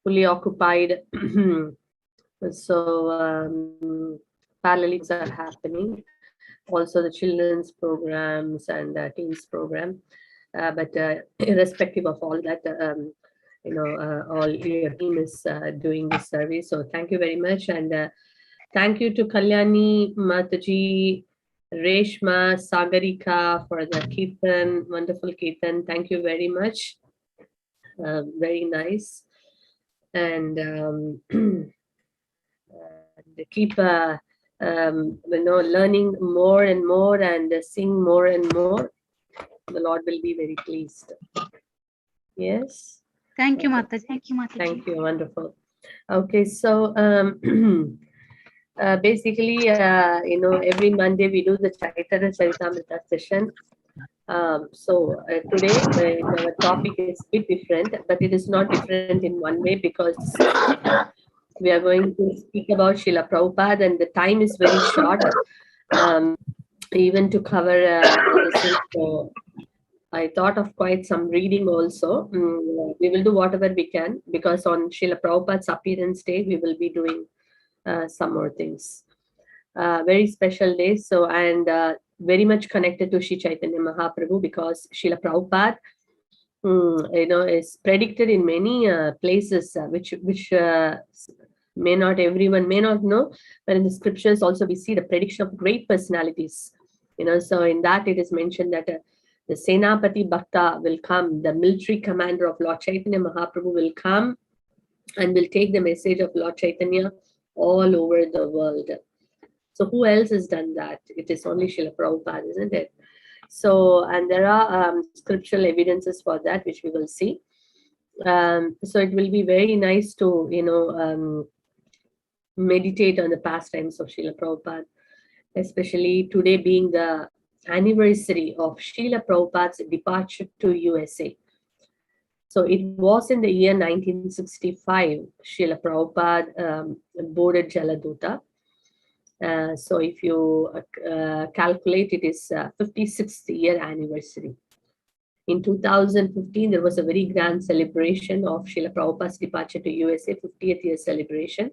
fully occupied. So parallels are happening. Also the children's programs and teens program. But irrespective of all that, all your team is doing this service. So thank you very much. And thank you to Kalyani, Mataji, Reshma, Sagarika for the Kirtan, wonderful Kirtan. Thank you very much. Very nice. And keep learning more and more and sing more and more. The Lord will be very pleased. Yes. Thank you, Mataji. Thank you, Mataji. Thank you. Wonderful. Okay, so basically, every Monday we do the Chaitanya Charitamrita session. So today our topic is a bit different, but it is not different in one way because we are going to speak about Srila Prabhupada and the time is very short, even to cover this. So I thought of quite some reading also. We will do whatever we can because on Srila Prabhupada's appearance day, we will be doing some more things. Very special day. So, and very much connected to Sri Chaitanya Mahaprabhu because Srila Prabhupada, is predicted in many places, which everyone may not know, but in the scriptures also we see the prediction of great personalities. So in that it is mentioned that the Senapati Bhakta will come, the military commander of Lord Chaitanya Mahaprabhu will come and will take the message of Lord Chaitanya all over the world. So who else has done that? It is only Srila Prabhupada, isn't it? So, and there are scriptural evidences for that, which we will see. So it will be very nice to, meditate on the pastimes of Srila Prabhupada, especially today being the anniversary of Srila Prabhupada's departure to USA. So it was in the year 1965, Srila Prabhupada boarded Jaladuta. So if you calculate, it is 56th year anniversary. In 2015, there was a very grand celebration of Srila Prabhupada's departure to USA, 50th year celebration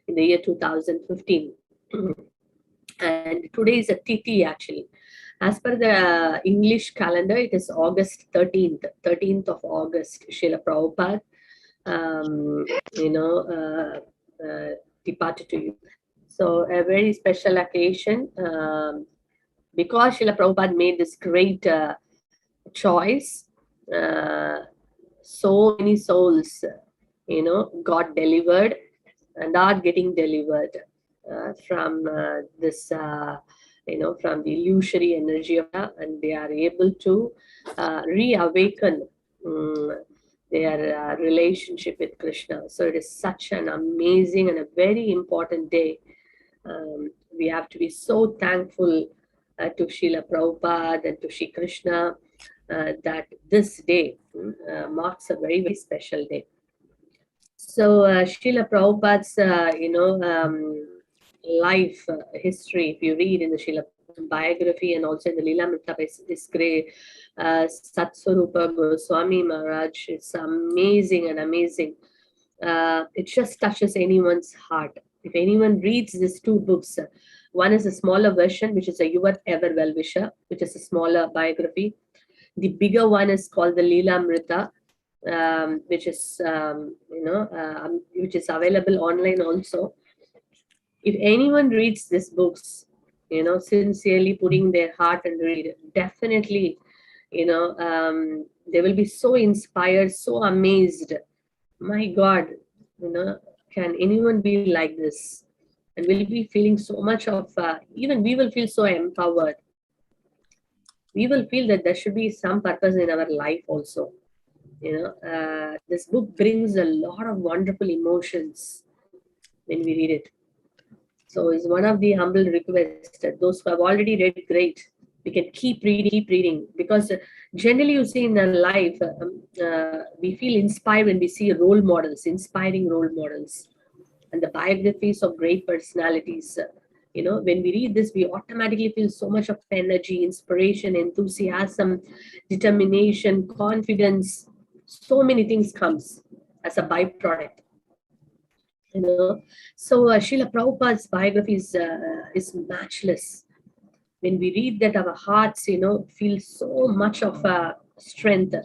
in the year 2015. And today is a Tithi actually. As per the English calendar, it is August 13th of August, Srila Prabhupada, departed to you. So a very special occasion because Srila Prabhupada made this great choice. So many souls, got delivered and are getting delivered from this, from the illusory energy of that, and they are able to reawaken their relationship with Krishna. So it is such an amazing and a very important day. We have to be so thankful to Srila Prabhupada and to Shri Krishna that this day marks a very, very special day. So Srila Prabhupada's, life history, if you read in the Srila biography and also in the Lilamrita by this great Satsvarupa Goswami Maharaj, it's amazing and amazing. It just touches anyone's heart. If anyone reads these two books, one is a smaller version, which is a Yuvat Ever Well-Wisher, which is a smaller biography. The bigger one is called the Lilamrita, which is which is available online also. If anyone reads these books, sincerely putting their heart and read, definitely, they will be so inspired, so amazed. My God, can anyone be like this? And we'll be feeling so much of, even we will feel so empowered. We will feel that there should be some purpose in our life also. This book brings a lot of wonderful emotions when we read it. So it's one of the humble requests that those who have already read, great. We can keep reading, because generally you see in our life, we feel inspired when we see role models, inspiring role models, and the biographies of great personalities. When we read this, we automatically feel so much of energy, inspiration, enthusiasm, determination, confidence. So many things comes as a byproduct. So Srila Prabhupada's biography is matchless. When we read that, our hearts, feel so much of strength,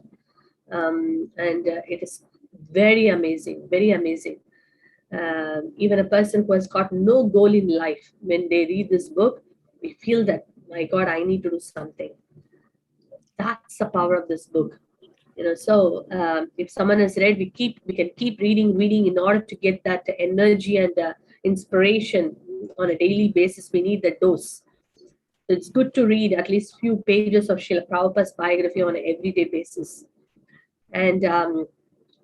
and it is very amazing, very amazing. Even a person who has got no goal in life, when they read this book, we feel that, my God, I need to do something. That's the power of this book. So if someone has read, we can keep reading in order to get that energy and inspiration on a daily basis. We need that dose. It's good to read at least few pages of Srila Prabhupada's biography on an everyday basis. And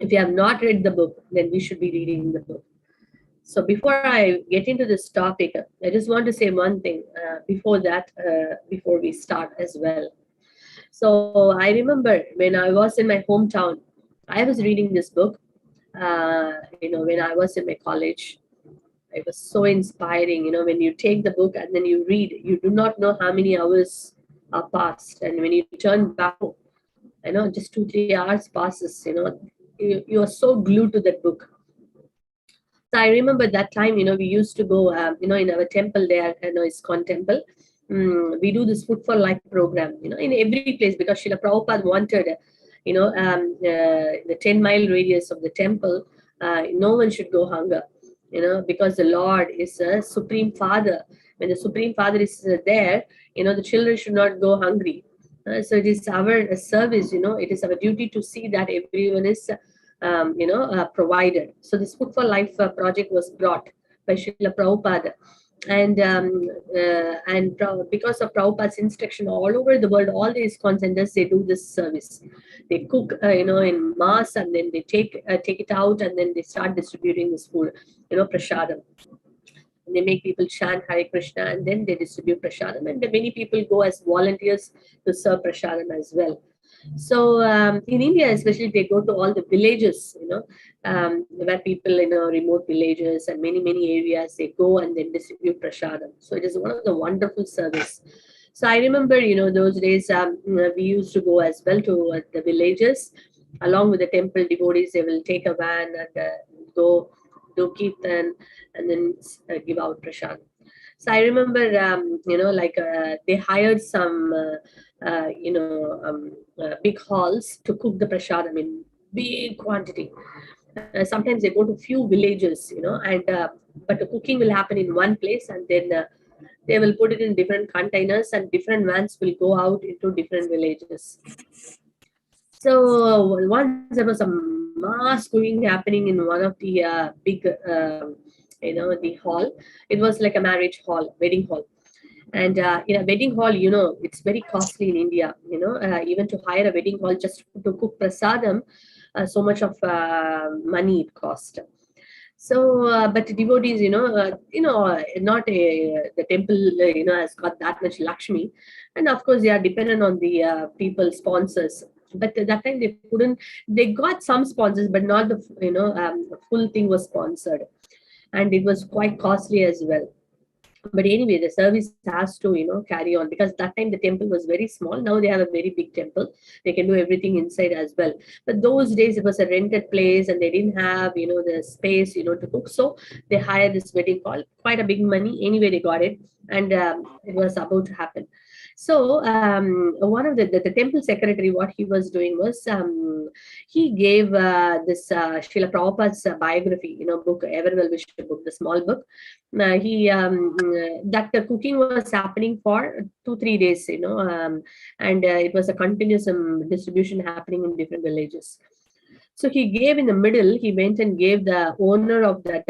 if you have not read the book, then we should be reading the book. So before I get into this topic, I just want to say one thing before we start as well. So I remember when I was in my hometown, I was reading this book. When I was in my college, it was so inspiring. When you take the book and then you read, you do not know how many hours are passed, and when you turn back, just 2-3 hours passes. You are so glued to that book. So I remember that time, we used to go, in our temple there, ISKCON temple. We do this Food for Life program, in every place, because Srila Prabhupada wanted, the 10-mile radius of the temple, no one should go hunger, because the Lord is a Supreme Father. When the Supreme Father is there, the children should not go hungry. So it is our service, it is our duty to see that everyone is provided. So this Food for Life project was brought by Srila Prabhupada. And because of Prabhupada's instruction, all over the world, all the ISKCON centers, they do this service. They cook, in mass, and then they take it out, and then they start distributing this food, prasadam. And they make people chant Hare Krishna, and then they distribute prasadam. And many people go as volunteers to serve prasadam as well. So in India, especially, they go to all the villages, where people, remote villages and many areas, they go and then distribute prasadam. So it is one of the wonderful service. So I remember, those days we used to go as well to the villages, along with the temple devotees. They will take a van and go do kirtan and then give out prasadam. So I remember, they hired some, big halls to cook the prasadam in big quantity. Sometimes they go to few villages, and but the cooking will happen in one place, and then they will put it in different containers, and different vans will go out into different villages. So once there was a mass cooking happening in one of the big, the hall. It was like a marriage hall, wedding hall. And in a wedding hall, it's very costly in India, even to hire a wedding hall just to cook prasadam, so much of money it cost. So, but devotees, not the temple, has got that much Lakshmi. And of course, they are dependent on the people, sponsors. But at that time, they couldn't, they got some sponsors, but not the, full thing was sponsored. And it was quite costly as well. But anyway, the service has to carry on, because that time the temple was very small. Now they have a very big temple. They can do everything inside as well. But those days it was a rented place, and they didn't have the space to cook. So they hired this wedding hall, quite a big money. Anyway, they got it, and it was about to happen. So one of the temple secretary, what he was doing was, he gave this Srila Prabhupada's biography, book, Everwell Wished book, the small book. That the cooking was happening for 2-3 days, and it was a continuous distribution happening in different villages. So he gave in the middle, he went and gave the owner of that,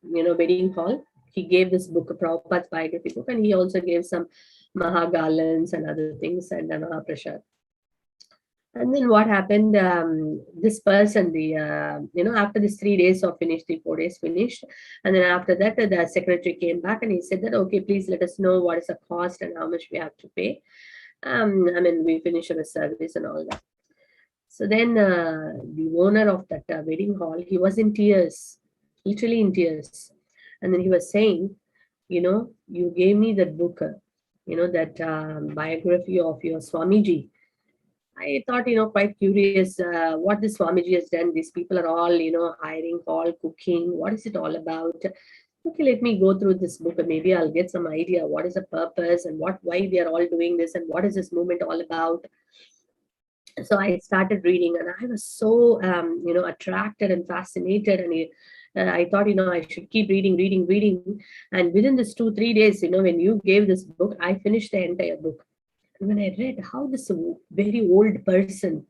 wedding hall, he gave this book, Prabhupada's biography book, and he also gave some Mahagalans and other things, and Mahaprasad. And then what happened, this person, after this 3 days of finished, 3-4 days finished. And then after that, the secretary came back and he said that, okay, please let us know what is the cost and how much we have to pay. We finish our service and all that. So then the owner of that wedding hall, he was in tears, literally in tears. And then he was saying, you gave me that book, that biography of your Swamiji. I thought, quite curious what this Swamiji has done. These people are all, hiring hall, cooking. What is it all about? Okay, let me go through this book and maybe I'll get some idea. What is the purpose and why they are all doing this and what is this movement all about? So I started reading and I was so, attracted and fascinated. And I thought, I should keep reading. And within this 2, 3 days, when you gave this book, I finished the entire book. When I read how this very old person,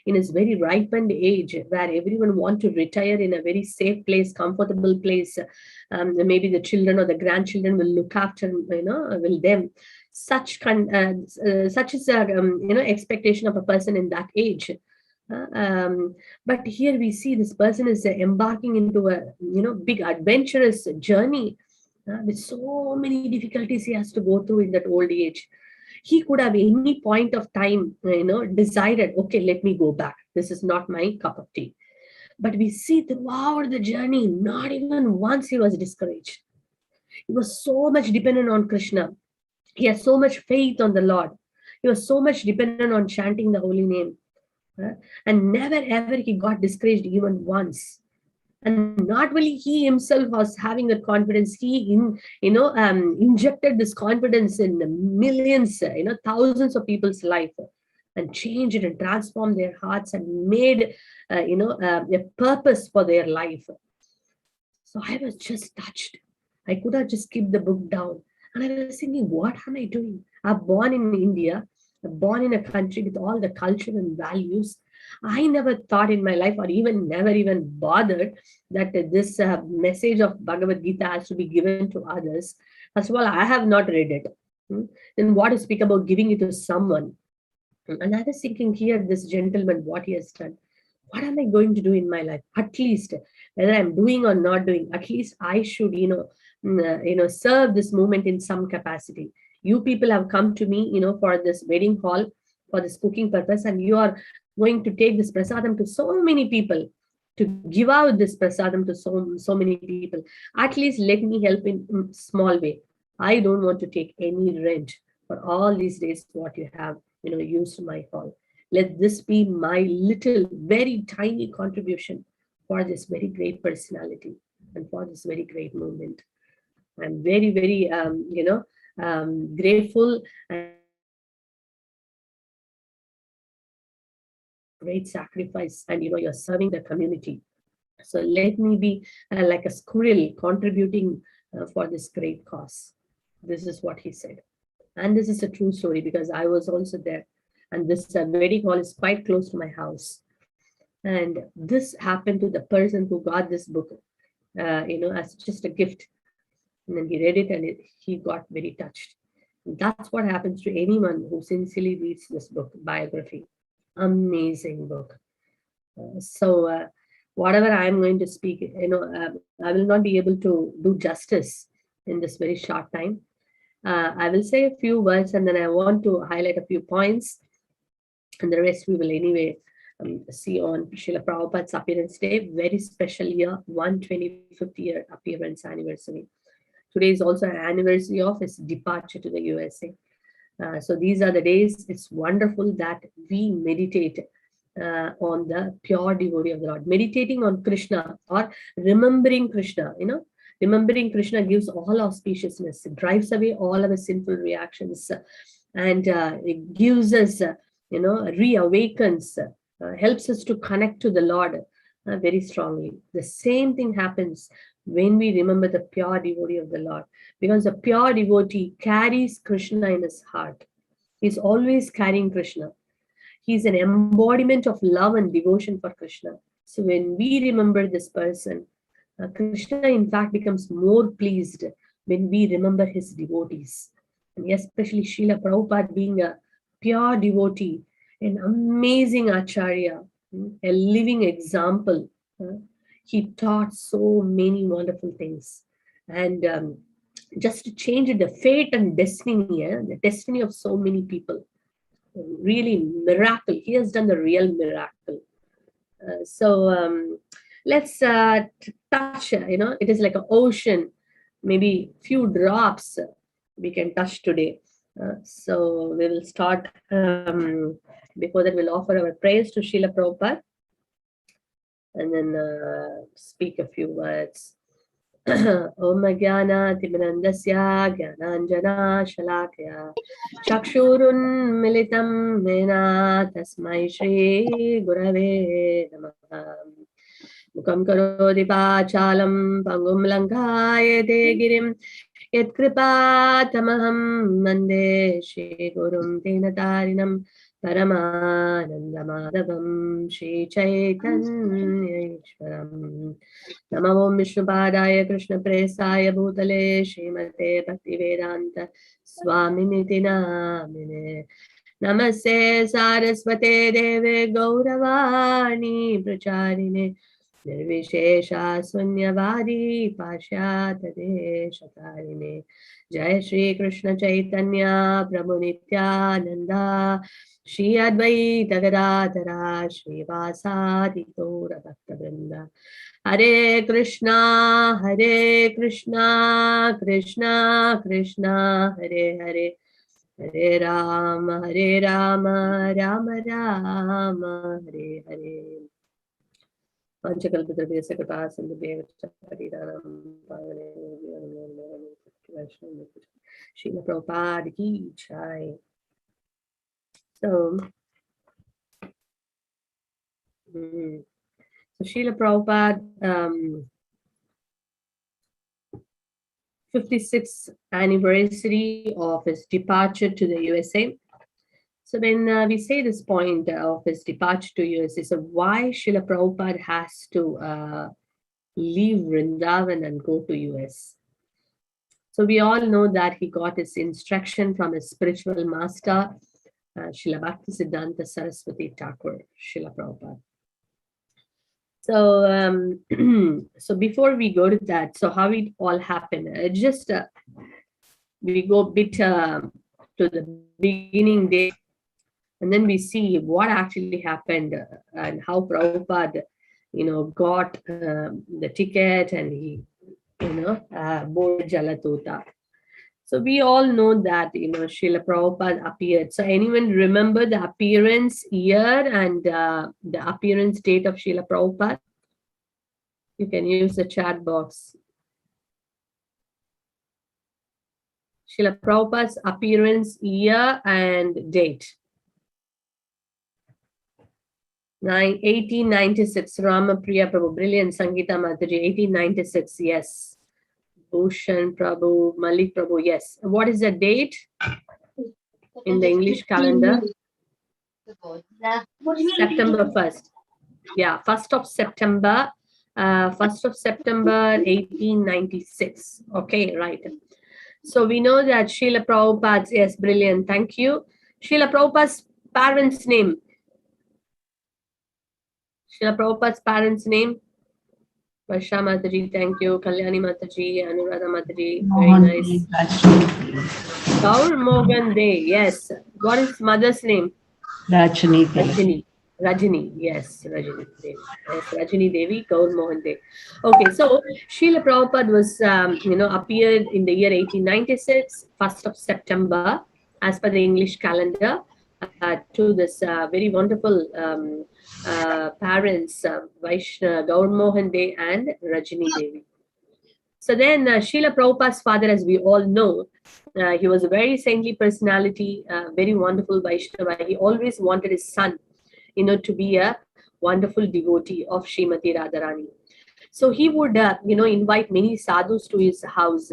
in his very ripened age, where everyone want to retire in a very safe place, comfortable place, maybe the children or the grandchildren will look after, will them. Such is a expectation of a person in that age. But here we see this person is embarking into a big adventurous journey with so many difficulties he has to go through in that old age. He could have any point of time, decided, okay, let me go back. This is not my cup of tea. But we see throughout the journey, not even once he was discouraged. He was so much dependent on Krishna. He has so much faith on the Lord. He was so much dependent on chanting the holy name. And never ever he got discouraged even once. And not only he himself was having that confidence, he injected this confidence in millions, thousands of people's life, and changed it and transformed their hearts and made a purpose for their life. So I was just touched. I could have just kept the book down, and I was thinking, what am I doing? I'm born in India, I'm born in a country with all the culture and values. I never thought in my life, or even never even bothered, that this message of Bhagavad Gita has to be given to others. First of all, I have not read it. Then what to speak about giving it to someone? And I was thinking here, this gentleman, what he has done. What am I going to do in my life? At least, whether I'm doing or not doing, at least I should, serve this movement in some capacity. You people have come to me, for this wedding hall, for this cooking purpose, and you are going to take this prasadam to so many people, to give out this prasadam to so many people. At least let me help in small way. I don't want to take any rent for all these days what you have, used my hall. Let this be my little, very tiny contribution for this very great personality and for this very great movement. I'm very, very, grateful and great sacrifice. And, you're serving the community. So let me be like a squirrel contributing for this great cause. This is what he said. And this is a true story because I was also there. And this wedding hall is quite close to my house. And this happened to the person who got this book, as just a gift. And then he read it and he got very touched. And that's what happens to anyone who sincerely reads this book, biography. Amazing book. So whatever I'm going to speak, I will not be able to do justice in this very short time. I will say a few words and then I want to highlight a few points. And the rest we will anyway see on Srila Prabhupada's appearance day, very special year, 125th year appearance anniversary. Today is also an anniversary of his departure to the USA. So these are the days. It's wonderful that we meditate on the pure devotee of the Lord. Meditating on Krishna or remembering Krishna, remembering Krishna gives all auspiciousness, it drives away all our sinful reactions, and it gives us, reawakens, helps us to connect to the Lord very strongly. The same thing happens when we remember the pure devotee of the Lord, because the pure devotee carries Krishna in his heart. He's always carrying Krishna. He's an embodiment of love and devotion for Krishna. So when we remember this person, Krishna in fact becomes more pleased when we remember his devotees. And especially Srila Prabhupada being a pure devotee, an amazing acharya, a living example. He taught so many wonderful things. And just to change the fate and destiny, the destiny of so many people. Really miracle. He has done the real miracle. So let's touch, it is like an ocean, maybe few drops we can touch today. So we will start Before that, we'll offer our prayers to Srila Prabhupada and then speak a few words. Om Jnana Timirandasya Jnananjana Shalakaya Chakshurun Militam Mena Tasmai Shri Gurave Namaha Mukam Karodi Pachalam Pangum Lankayate Girim Yatkripatamaham Mande Shri Gurum Dinatarinam Paramanandamadavam Shri Chaitanya Ishwaram Namo Vishnupadaya Krishna Presaya Bhutale Srimate Bhaktivedanta Swaminiti Namine Namaste Saraswate Deve Gauravani Pracharine Nirvishesha Sunyavadi Pashyatade Shatarine Jai Shri Krishna Chaitanya Prabhu Nityananda Shri Advaita Gadadhara Shri Vasadi Gaura Bhakta Vrinda Hare Krishna Krishna Krishna Hare Hare Hare Rama Rama Rama Hare Hare Panchakalpatarvya Kripa Sindhu Charitanam Srila Prabhupada ki jai. So Srila Prabhupada 56th anniversary of his departure to the USA. So when we say this point of his departure to USA, so why Srila Prabhupada has to leave Vrindavan and go to US? So we all know that he got his instruction from his spiritual master, Srila Bhaktisiddhanta Saraswati Thakur, Srila Prabhupada. So, so before we go to that, so how it all happened? We go a bit to the beginning day, and then we see what actually happened and how Prabhupada, got the ticket and he, boarded Jalatota. So we all know that, Srila Prabhupada appeared. So anyone remember the appearance year and the appearance date of Srila Prabhupada? You can use the chat box. Srila Prabhupada's appearance year and date. 1896, Ramapriya Prabhu, brilliant. Sangeeta Mataji, 1896, yes. Bhushan Prabhu, Malik Prabhu, yes. What is the date in the English calendar? September 1st. Yeah, 1st of September, 1896. Okay, right. So we know that Srila Prabhupada's, yes, brilliant. Thank you. Srila Prabhupada's parents' name. Srila Prabhupada's parents' name. Varsha Mataji, thank you. Kalyani Mataji, Anuradha Mataji, very nice. Gaur Mogan De, yes. What is mother's name? Rajini. Rajini, yes, Rajini Devi. Yes, Rajini Devi, Gaur Mohan De. Okay, so Srila Prabhupada was, appeared in the year 1896, 1st of September, as per the English calendar, to this very wonderful parents, Vaishna, Gaur Mohan De and Rajini Devi. So then Srila Prabhupada's father, as we all know, he was a very saintly personality, very wonderful Vaishnava. He always wanted his son, to be a wonderful devotee of Srimati Radharani. So he would, invite many sadhus to his house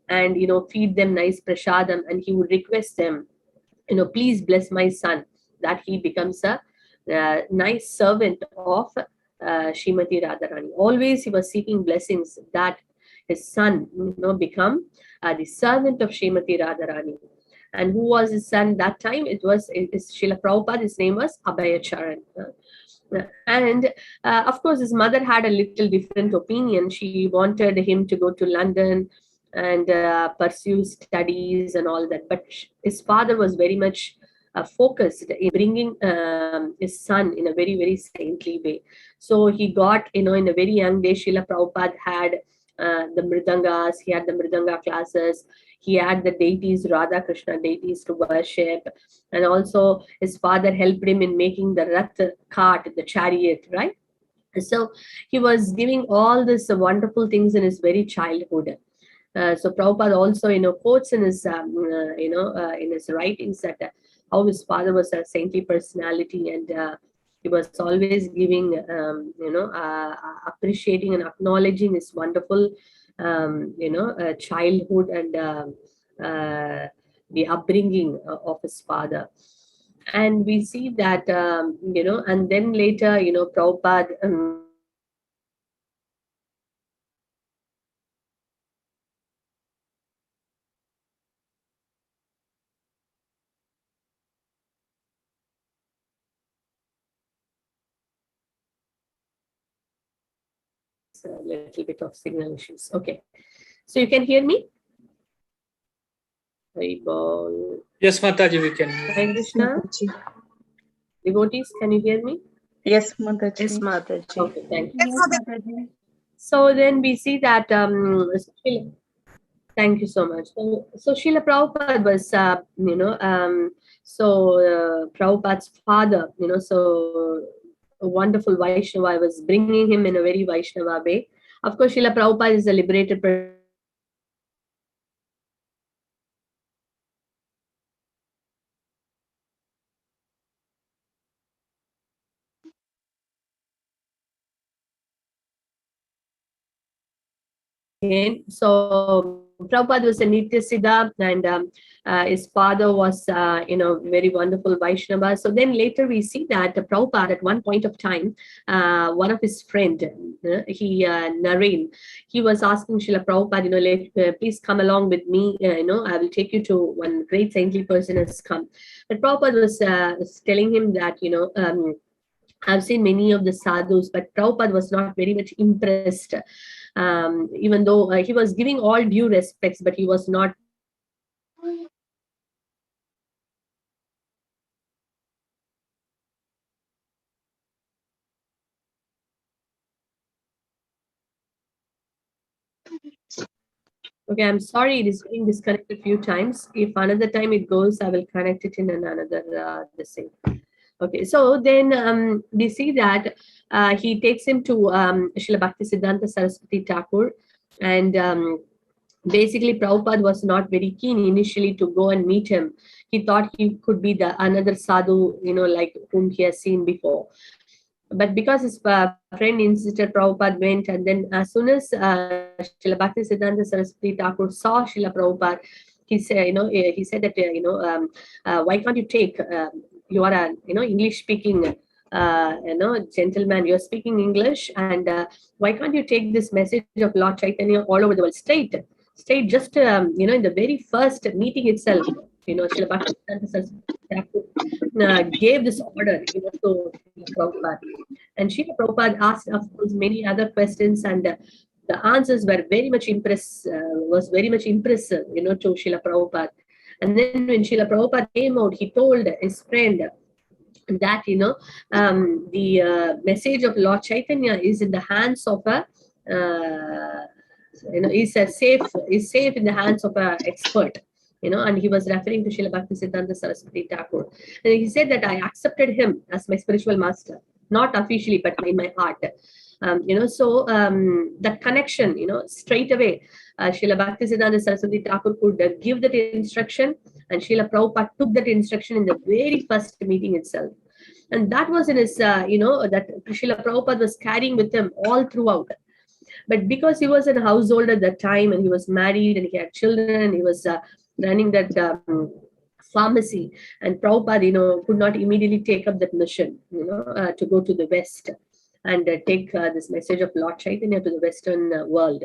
and, feed them nice prasadam, and he would request them, please bless my son, that he becomes a nice servant of Srimati Radharani. Always he was seeking blessings that his son, become the servant of Srimati Radharani. And who was his son that time? It was Srila Prabhupada. His name was Abhayacharan. And of course, his mother had a little different opinion. She wanted him to go to London and pursue studies and all that. But his father was very much focused in bringing his son in a very, very saintly way. So he got, in a very young day, Srila Prabhupada had the mridangas. He had the mridanga classes. He had the deities, Radha Krishna deities to worship. And also his father helped him in making the rath cart, the chariot, right? So he was giving all these wonderful things in his very childhood. So Prabhupada also, quotes in his, in his writings that how his father was a saintly personality, and he was always giving, appreciating and acknowledging his wonderful, childhood and the upbringing of his father. And we see that, and then later, Prabhupada, a little bit of signal issues. Okay. So you can hear me? Yes, Mataji, we can. Hare Krishna. Devotees, can you hear me? Yes, Mataji. Yes, Mataji. Okay, thank you. Yes, Mataji. So then we see that, thank you so much. So Srila Prabhupada was, Prabhupada's father, so a wonderful Vaishnava. I was bringing him in a very Vaishnava way. Of course, Srila Prabhupada is a liberated person. So Prabhupada was a Nitya Siddha, and his father was, very wonderful Vaishnava. So then later we see that Prabhupada at one point of time, one of his friend, Naren, he was asking Srila Prabhupada, please come along with me, I will take you to one great saintly person has come. But Prabhupada was telling him that, I've seen many of the sadhus, but Prabhupada was not very much impressed. Even though he was giving all due respects, but he was not. Okay, I'm sorry, it is being disconnected a few times. If another time it goes, I will connect it in another this thing. Okay, so then we see that he takes him to Srila Bhakti Siddhanta Saraswati Thakur, and basically Prabhupada was not very keen initially to go and meet him. He thought he could be the another sadhu, like whom he has seen before. But because his friend insisted, Prabhupada went, and then as soon as Srila Bhakti Siddhanta Saraswati Thakur saw Srila Prabhupada, he said, he said that, why can't you take, you are a, English speaking, gentleman, you're speaking English, and why can't you take this message of Lord Chaitanya all over the world, straight just, in the very first meeting itself, Srila Bhakti Siddhanta Saraswati Thakur gave this order, to Prabhupada. And Srila Prabhupada asked, of course, many other questions, and the answers were very much was very much impressive, to Srila Prabhupada. And then when Srila Prabhupada came out, he told his friend that, the message of Lord Chaitanya is in the hands of a, is safe in the hands of an expert. And he was referring to Srila Bhakti Siddhanta Saraswati Thakur. And he said that I accepted him as my spiritual master, not officially, but in my heart. So that connection, straight away, Srila Bhakti Siddhanta Saraswati Thakur could give that instruction, and Srila Prabhupada took that instruction in the very first meeting itself. And that was in his, that Srila Prabhupada was carrying with him all throughout. But because he was in a household at that time, and he was married, and he had children, and he was running that pharmacy, and Prabhupada, could not immediately take up that mission, to go to the West and take this message of Lord Chaitanya to the Western world.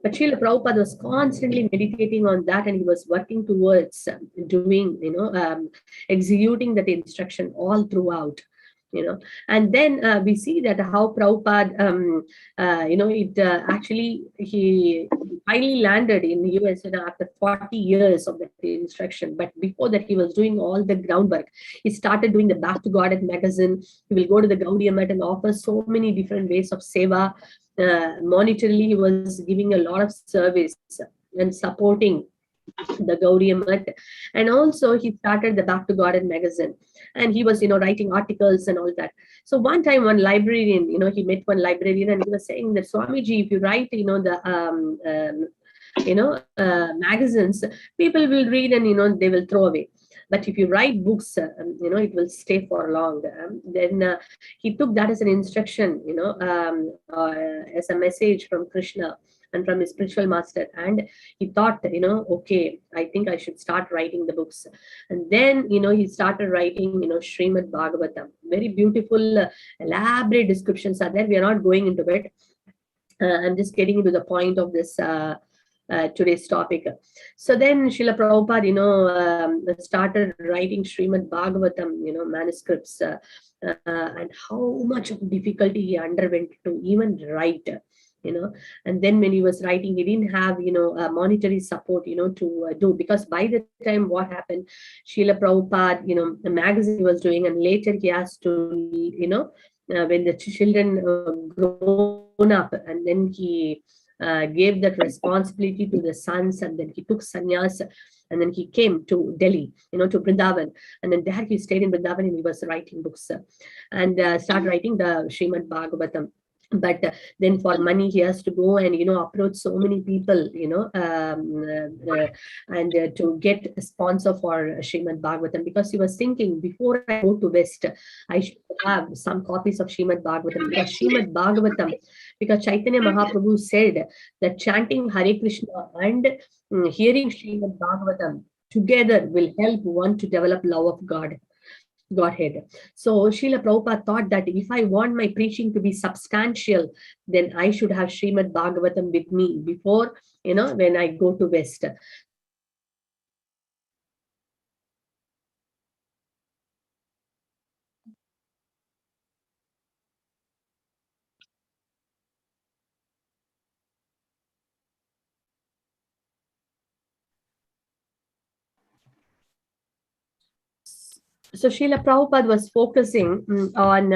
But Srila Prabhupada was constantly meditating on that, and he was working towards doing, executing that instruction all throughout. And then we see that how Prabhupada, actually he finally landed in the US, after 40 years of that instruction. But before that, he was doing all the groundwork. He started doing the Back to God magazine. He will go to the Gaudiya Math and offer so many different ways of seva. Monetarily, he was giving a lot of service and supporting the Gaudiya Math. And also he started the Back to God magazine, and he was writing articles and all that. So one time one librarian, he met one librarian, and he was saying that, Swamiji, if you write magazines, people will read and they will throw away. But if you write books, it will stay for long. Then he took that as an instruction, as a message from Krishna and from his spiritual master. And he thought, okay, I think I should start writing the books. And then, he started writing, Srimad Bhagavatam. Very beautiful, elaborate descriptions are there. We are not going into it. I'm just getting into the point of this today's topic. So then Srila Prabhupada, started writing Srimad Bhagavatam, manuscripts, and how much of difficulty he underwent to even write. And then when he was writing, he didn't have, monetary support, to do, because by the time what happened, Srila Prabhupada, the magazine he was doing, and later he has to, when the children grown up, and then he gave that responsibility to the sons, and then he took sannyas, and then he came to Delhi, to Vrindavan, and then there he stayed in Vrindavan, and he was writing books, and started writing the Srimad Bhagavatam. But then for money, he has to go and, approach so many people, and to get a sponsor for Srimad Bhagavatam, because he was thinking, before I go to West, I should have some copies of Srimad Bhagavatam, because Srimad Bhagavatam, because Chaitanya Mahaprabhu said that chanting Hare Krishna and hearing Srimad Bhagavatam together will help one to develop love of Godhead. So Srila Prabhupada thought that if I want my preaching to be substantial, then I should have Srimad Bhagavatam with me before, when I go to West. So Srila Prabhupada was focusing on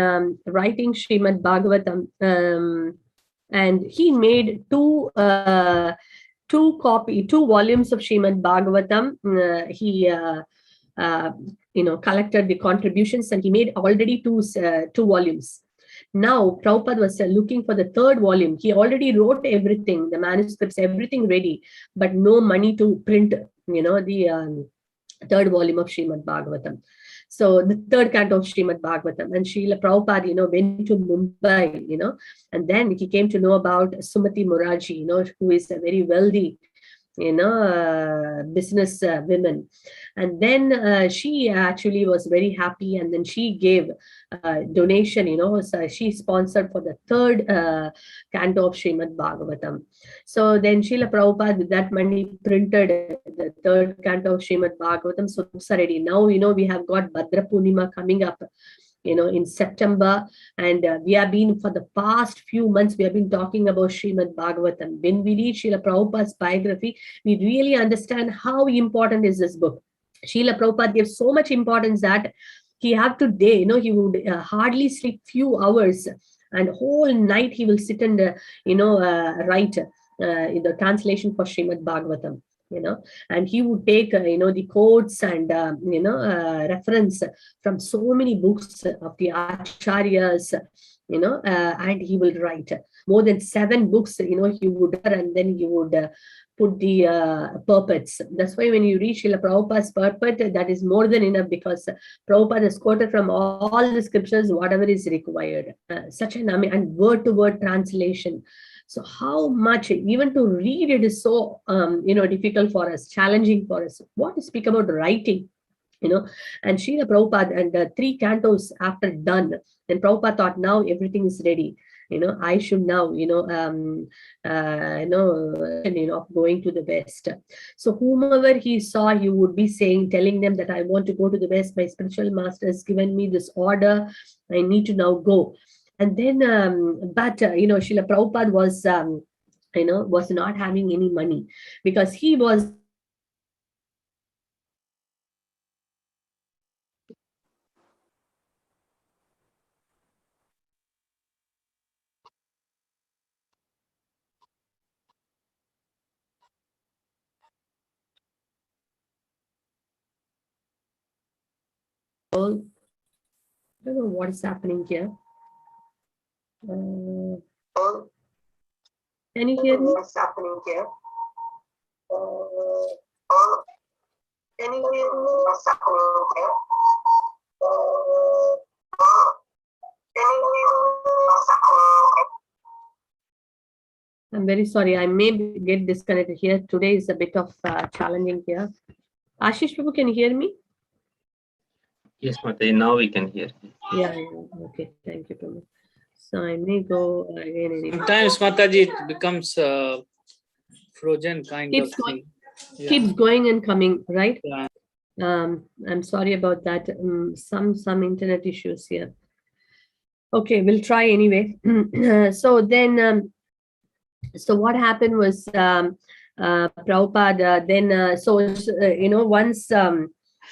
writing Srimad Bhagavatam, and he made two volumes of Srimad Bhagavatam. He collected the contributions, and he made already two volumes. Now Prabhupada was looking for the third volume. He already wrote everything, the manuscripts, everything ready, but no money to print, the third volume of Srimad Bhagavatam. So the third canto of Srimad Bhagavatam. And Srila Prabhupada, went to Mumbai, and then he came to know about Sumati Muraji, who is a very wealthy, business women. And then she actually was very happy, and then she gave donation, so she sponsored for the third canto of Srimad Bhagavatam. So then Srila Prabhupada, with that money, printed the third canto of Srimad Bhagavatam. So books are ready. Now, we have got Bhadra Purnima coming up, in September, and we have been, for the past few months, we have been talking about Srimad Bhagavatam. When we read Srila Prabhupada's biography, we really understand how important is this book. Srila Prabhupada gave so much importance that he had to day, he would hardly sleep few hours, and whole night he will sit and, write the translation for Srimad Bhagavatam. And he would take, the quotes and, reference from so many books of the acharyas, and he will write more than 7 books, he would, and then he would put the purports. That's why when you read Srila Prabhupada's purport, that is more than enough, because Prabhupada is quoted from all the scriptures, whatever is required. Such an and word-to-word translation. So how much, even to read it is so, difficult for us, challenging for us. What to speak about writing, and Srila Prabhupada, and 3 cantos after done, then Prabhupada thought, now everything is ready. I should now, of going to the West. So whomever he saw, he would be telling them that I want to go to the West. My spiritual master has given me this order. I need to now go. And then, Srila Prabhupada was not having any money because he was I don't know what is happening here. Can you hear me? What's happening here? Can you hear me? What's happening here? Can you hear me? What's happening here? I'm very sorry. I may get disconnected here. Today is a bit of challenging here. Ashish Prabhu, can you hear me? Yes, Mataji, now we can hear. Yeah. Okay. Thank you, Prabhu. So I may go again. Anyway. Sometimes Mataji it becomes frozen kind of thing. Keeps going and coming, right? Yeah. I'm sorry about that. Some internet issues here. Okay, we'll try anyway. So then, so what happened was Prabhupada then once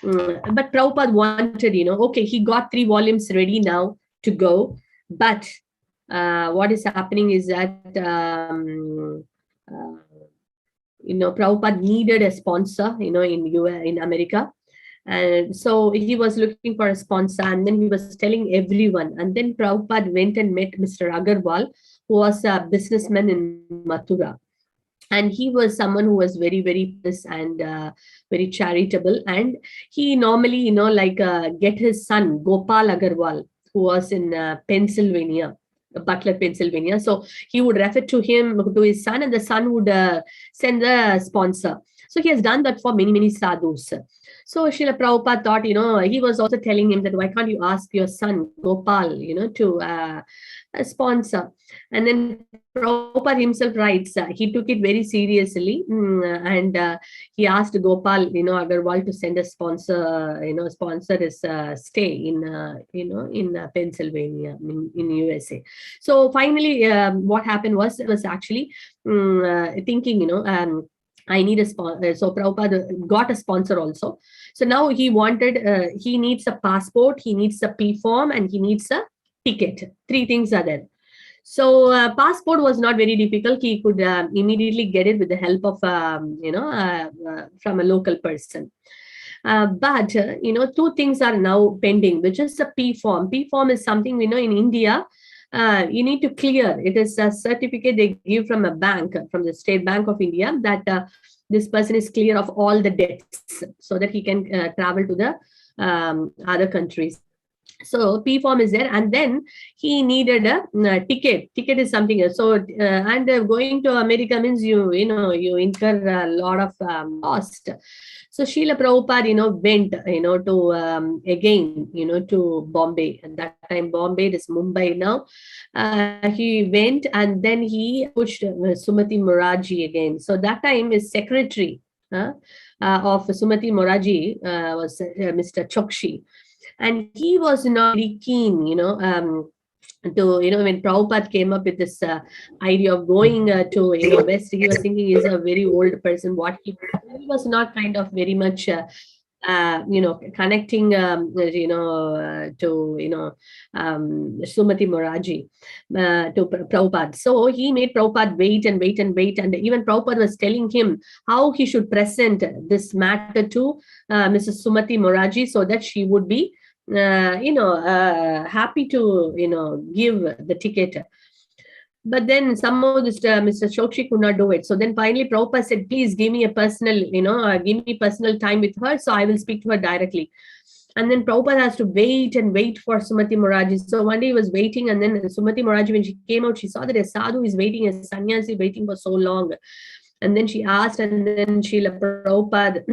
but Prabhupada wanted, okay, he got 3 volumes ready now to go, but what is happening is that Prabhupada needed a sponsor, in America. And so he was looking for a sponsor, and then he was telling everyone. And then Prabhupada went and met Mr. Agarwal, who was a businessman in Mathura. And he was someone who was very, very nice and very charitable. And he normally, get his son, Gopal Agarwal, who was in Pennsylvania, Butler, Pennsylvania. So he would refer to his son, and the son would send the sponsor. So he has done that for many, many sadhus. So Srila Prabhupada thought, he was also telling him that why can't you ask your son Gopal, to sponsor. And then Prabhupada himself writes, he took it very seriously, and he asked Gopal, Agarwal to send a sponsor, sponsor his stay in Pennsylvania, in USA. So finally, what happened was actually thinking, I need a sponsor. So Prabhupada got a sponsor also. So now he wanted, he needs a passport, he needs a P form, and he needs a ticket. 3 things are there. So passport was not very difficult. He could immediately get it with the help of, from a local person. But 2 things are now pending, which is the P form. P form is something, in India, you need to clear. It is a certificate they give from a bank, from the State Bank of India, that this person is clear of all the debts so that he can travel to the other countries. So P form is there, and then he needed a ticket. Ticket is something else. So and going to America means you incur a lot of cost. So Srila Prabhupada, went, to again, to Bombay. At that time, Bombay is Mumbai now. He went, and then he pushed Sumati Moraji again. So that time his secretary of Sumati Moraji was Mr. Chokshi. And he was not very keen, to, when Prabhupada came up with this idea of going to, West, he was thinking he's a very old person. What he was not kind of very much, connecting, to, Sumati Moraji, to Prabhupada. So he made Prabhupada wait and wait and wait. And even Prabhupada was telling him how he should present this matter to Mrs. Sumati Moraji so that she would be happy to, give the ticket. But then somehow this Mr. Chokshi could not do it. So then finally Prabhupada said, please give me a personal, give me personal time with her, so I will speak to her directly. And then Prabhupada has to wait and wait for Sumati Moraji. So one day he was waiting, and then Sumati Moraji, when she came out, she saw that a sadhu is waiting, a sannyasi waiting for so long. And then she asked, and then Srila Prabhupada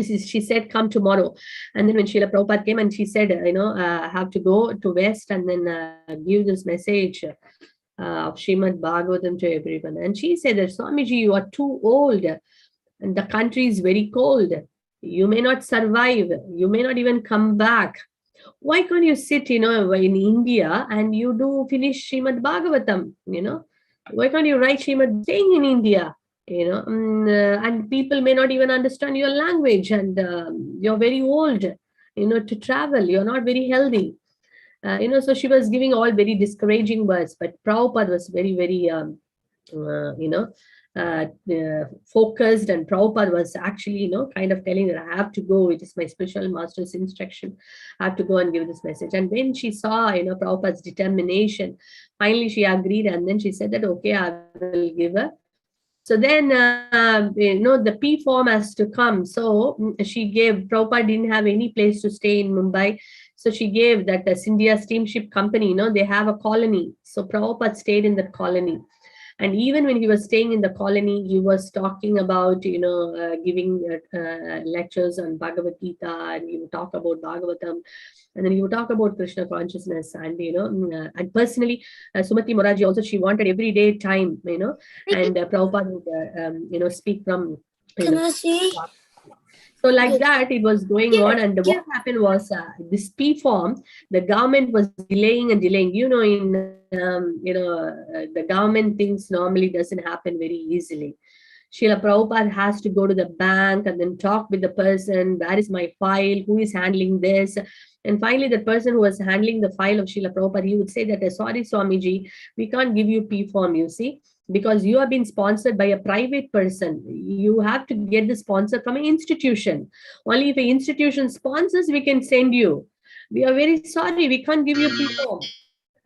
she said, come tomorrow. And then when Srila Prabhupada came and she said, I have to go to West and then give this message of Srimad Bhagavatam to everyone. And she said that, Swamiji, you are too old and the country is very cold. You may not survive. You may not even come back. Why can't you sit, in India and you do finish Srimad Bhagavatam, Why can't you write Srimad staying in India? And people may not even understand your language, and you're very old, to travel. You're not very healthy. So she was giving all very discouraging words, but Prabhupada was very, very, focused, and Prabhupada was actually, kind of telling her, I have to go. It is my spiritual master's instruction. I have to go and give this message. And when she saw, Prabhupada's determination, finally she agreed, and then she said that, okay, I will give her. So then, the P form has to come. So she gave, Prabhupada didn't have any place to stay in Mumbai. So she gave that Scindia Steamship Company, they have a colony. So Prabhupada stayed in that colony. And even when he was staying in the colony, he was talking about, giving lectures on Bhagavad Gita, and he would talk about Bhagavatam, and then he would talk about Krishna consciousness. And, and personally, Sumati Moraji also, she wanted everyday time, and Prabhupada would, speak from, So like that, it was going on. And what happened was this P form, the government was delaying and delaying. The government things normally doesn't happen very easily. Srila Prabhupada has to go to the bank and then talk with the person. Where is my file? Who is handling this? And finally, the person who was handling the file of Srila Prabhupada, he would say that, sorry, Swamiji, we can't give you P form, you see, because you have been sponsored by a private person. You have to get the sponsor from an institution. Only if an institution sponsors, we can send you. We are very sorry, we can't give you P form.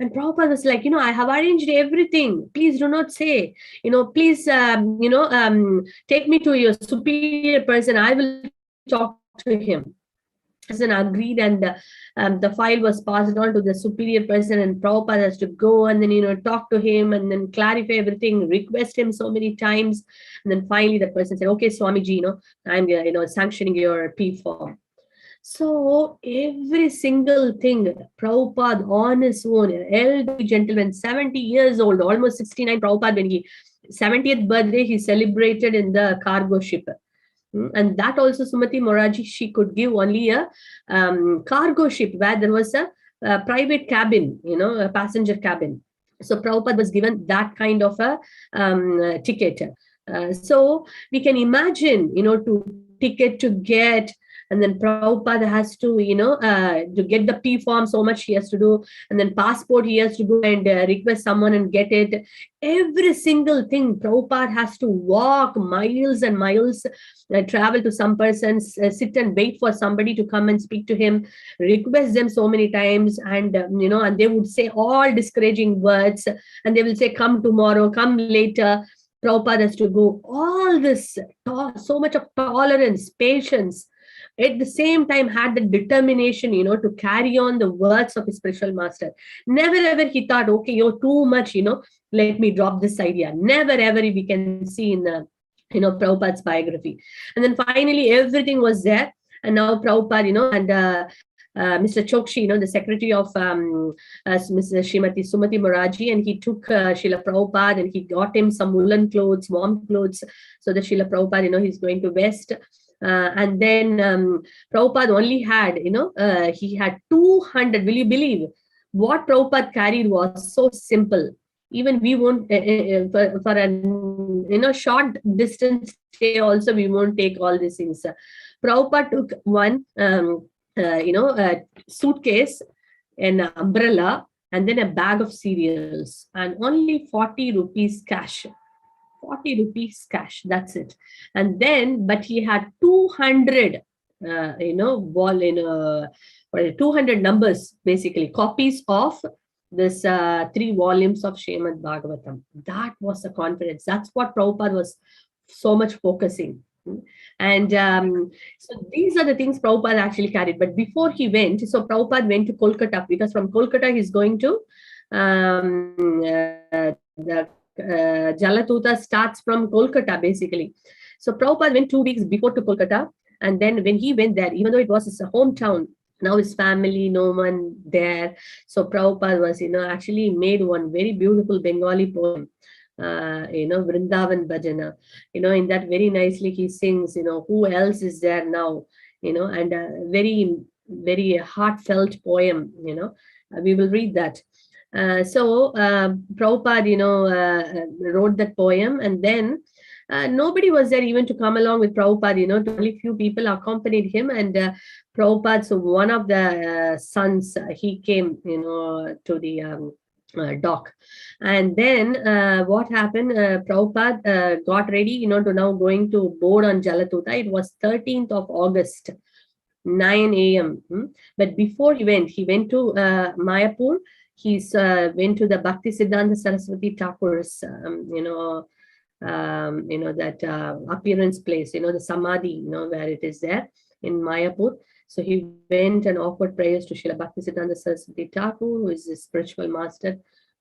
And Prabhupada was like, I have arranged everything. Please do not say, please, take me to your superior person. I will talk to him. And agreed, and the file was passed on to the superior person, and Prabhupada has to go and then, talk to him and then clarify everything, request him so many times. And then finally the person said, okay, Swamiji, I'm, sanctioning your P form. So every single thing, Prabhupada on his own, elderly gentleman, 70 years old, almost 69, Prabhupada, when he 70th birthday, he celebrated in the cargo ship. And that also Sumati Moraji, she could give only a cargo ship where there was a private cabin, a passenger cabin. So Prabhupada was given that kind of a ticket. So we can imagine, to ticket to get, and then Prabhupada has to, to get the P form, so much he has to do. And then passport, he has to go and request someone and get it. Every single thing, Prabhupada has to walk miles and miles, travel to some persons, sit and wait for somebody to come and speak to him, request them so many times. And, and they would say all discouraging words. And they will say, come tomorrow, come later. Prabhupada has to go. All this, so much of tolerance, patience. At the same time, had the determination, to carry on the words of his spiritual master. Never ever he thought, okay, you're too much, let me drop this idea. Never ever we can see in the, Prabhupada's biography. And then finally, everything was there. And now Prabhupada, and Mr. Chokshi, the secretary of Mrs. Srimati Sumati Moraji, and he took Srila Prabhupada and he got him some woolen clothes, warm clothes, so that Srila Prabhupada, he's going to West. And then Prabhupada only had, he had 200, will you believe? What Prabhupada carried was so simple. Even we won't, for a short distance stay also, we won't take all these things. Prabhupada took one, suitcase, an umbrella, and then a bag of cereals, and only 40 rupees cash. 40 rupees cash, that's it. And then, but he had 200, 200 numbers, basically, copies of this 3 volumes of Srimad Bhagavatam. That was the confidence. That's what Prabhupada was so much focusing. And so these are the things Prabhupada actually carried. But before he went, so Prabhupada went to Kolkata, because from Kolkata he's going to the Jalatuta starts from Kolkata, basically. So Prabhupada went 2 weeks before to Kolkata, And then when he went there, even though it was his hometown, now his family, no one there. So Prabhupada was, actually made one very beautiful Bengali poem, Vrindavan Bhajana. In that very nicely he sings, who else is there now, and a very, very heartfelt poem, we will read that. So Prabhupada, wrote that poem, and then nobody was there even to come along with Prabhupada, only few people accompanied him, and Prabhupada, so one of the sons, he came, to the dock. And then what happened, Prabhupada got ready, to now going to board on Jalatuta. It was 13th of August, 9 a.m. But before he went to Mayapur. He went to the Bhakti Siddhanta Saraswati Thakur's, that appearance place, the Samadhi, where it is there in Mayapur. So he went and offered prayers to Srila Bhakti Siddhanta Saraswati Thakur, who is the spiritual master,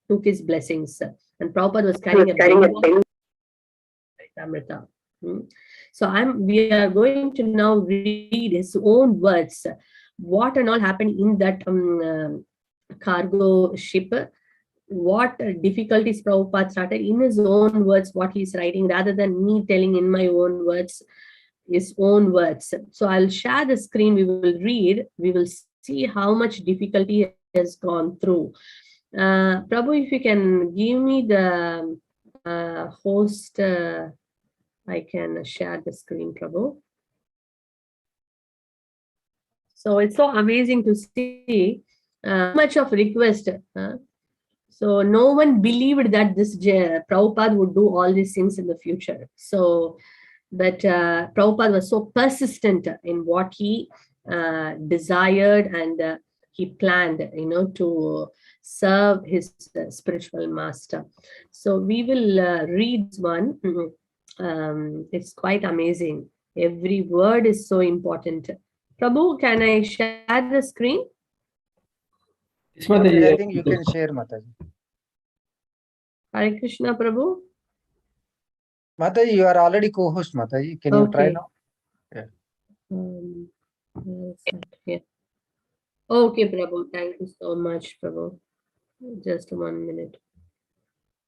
took his blessings. And Prabhupada was carrying a Amrita. So we are going to now read his own words. What and all happened in that cargo ship, what difficulties Prabhupada started in his own words, what he's writing, rather than me telling in my own words, his own words. So I'll share the screen, we will read, we will see how much difficulty he has gone through. Prabhu, if you can give me the host, I can share the screen, Prabhu. So it's so amazing to see much of request. So no one believed that this Prabhupada would do all these things in the future. So, but Prabhupada was so persistent in what he desired, and he planned, to serve his spiritual master. So we will read one. It's quite amazing. Every word is so important. Prabhu, can I share the screen? I think you can share, Mataji. Hare Krishna, Prabhu. Mataji, you are already co-host, Mataji. Can you try now? Yeah. Okay, Prabhu. Thank you so much, Prabhu. Just 1 minute.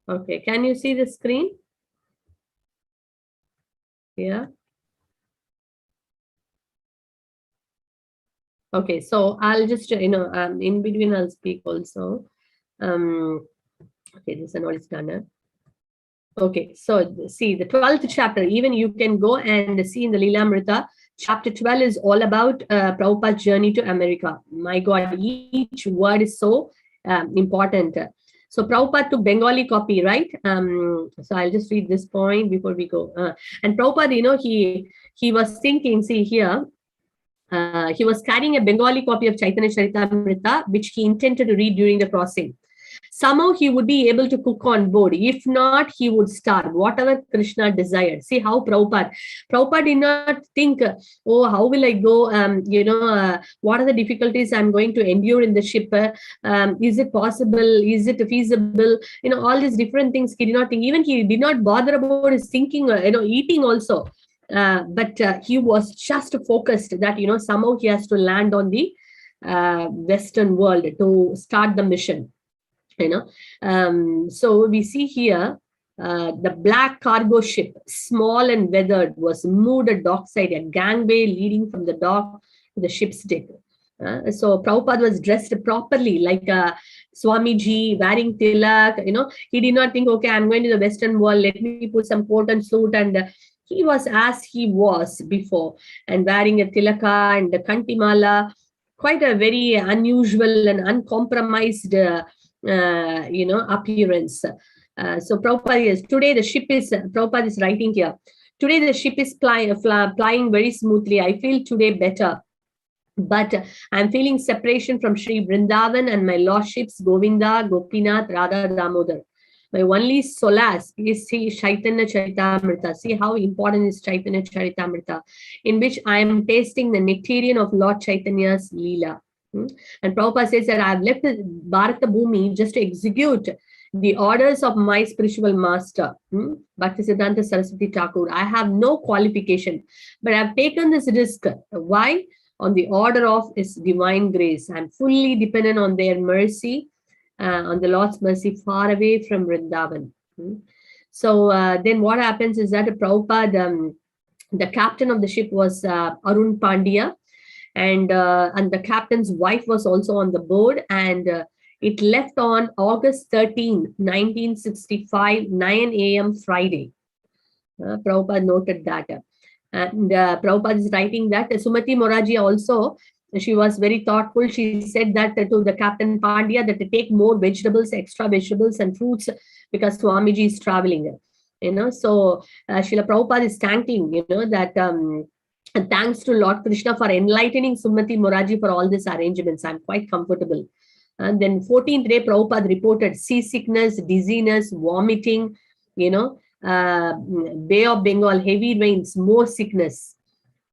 Okay, can you see the screen? Yeah. Okay, so I'll just, in between I'll speak also. Okay, this and all is done. Okay, so see the 12th chapter, even you can go and see in the Lilamrita, chapter 12 is all about Prabhupada's journey to America. My God, each word is so important. So Prabhupada took Bengali copy, right? So I'll just read this point before we go. And Prabhupada, he was thinking, see here, he was carrying a Bengali copy of Chaitanya Charitamrita, which he intended to read during the crossing. Somehow he would be able to cook on board. If not, he would starve, whatever Krishna desired. See how Prabhupada did not think, oh, how will I go? What are the difficulties I'm going to endure in the ship? Is it possible? Is it feasible? All these different things he did not think. Even he did not bother about his thinking, eating also. But he was just focused that, somehow he has to land on the Western world to start the mission. So we see here the black cargo ship, small and weathered, was moved at dockside, a gangway leading from the dock to the ship's deck. So Prabhupada was dressed properly, like Swamiji, wearing tilak. He did not think, okay, I'm going to the Western world, let me put some coat and suit. And he was as he was before, and wearing a tilaka and a kantimala, quite a very unusual and uncompromised appearance. So Prabhupada is, today the ship is, Prabhupada is writing here, today the ship is flying very smoothly. I feel today better. But I'm feeling separation from Sri Vrindavan and my lordships Govinda, Gopinath, Radha, Damodar. My only solace is Chaitanya Charitamrita. See how important is Chaitanya Charitamrita, in which I am tasting the nectarian of Lord Chaitanya's Leela. And Prabhupada says that I've left Bharata Bhumi just to execute the orders of my spiritual master, Bhaktisiddhanta Saraswati Thakur. I have no qualification, but I've taken this risk. Why? On the order of His divine grace. I'm fully dependent on their mercy, on the Lord's mercy, far away from Vrindavan. So then what happens is that Prabhupada, the captain of the ship was Arun Pandya, and the captain's wife was also on the board, and it left on August 13, 1965, 9 a.m. Friday. Prabhupada noted that. And Prabhupada is writing that Sumati Moraji also, she was very thoughtful. She said that to the Captain Pandya that to take more vegetables, extra vegetables and fruits, because Swamiji is traveling. So Srila Prabhupada is thanking, that and thanks to Lord Krishna for enlightening Sumati Moraji for all these arrangements. I'm quite comfortable. And then 14th day, Prabhupada reported seasickness, dizziness, vomiting, Bay of Bengal, heavy rains, more sickness.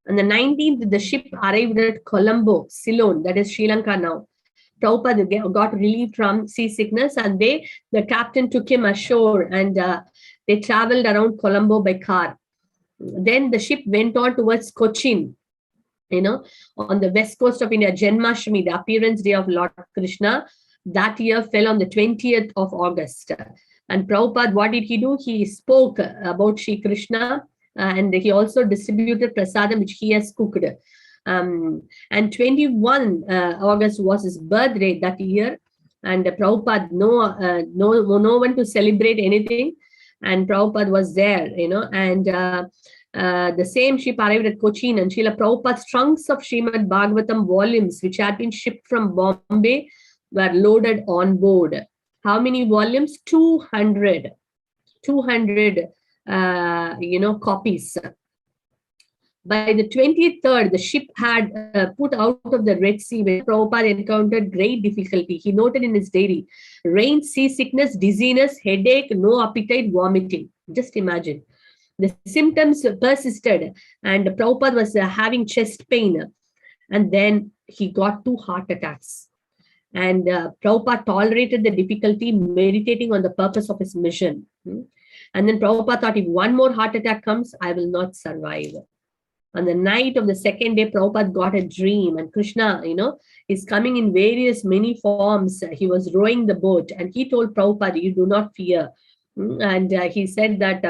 On the 19th, the ship arrived at Colombo, Ceylon, that is Sri Lanka now. Prabhupada got relief from seasickness, and the captain took him ashore, and they traveled around Colombo by car. Then the ship went on towards Cochin, on the west coast of India. Janmashtami, the appearance day of Lord Krishna, that year fell on the 20th of August. And Prabhupada, what did he do? He spoke about Shri Krishna, and he also distributed prasadam which he has cooked. And 21 August was his birthday that year, and Prabhupada, no one to celebrate anything, and Prabhupada was there, and the same ship arrived at Cochin, and Srila Prabhupada's trunks of Srimad Bhagavatam volumes, which had been shipped from Bombay, were loaded on board. How many volumes? 200 copies. By the 23rd, the ship had put out of the Red Sea, where Prabhupada encountered great difficulty. He noted in his diary, rain, seasickness, dizziness, headache, no appetite, vomiting. Just imagine. The symptoms persisted, and Prabhupada was having chest pain, and then he got 2 heart attacks. And Prabhupada tolerated the difficulty, meditating on the purpose of his mission. And then Prabhupada thought, if one more heart attack comes, I will not survive. On the night of the 2nd day, Prabhupada got a dream, and Krishna, is coming in many forms. He was rowing the boat, and he told Prabhupada, you do not fear. And he said that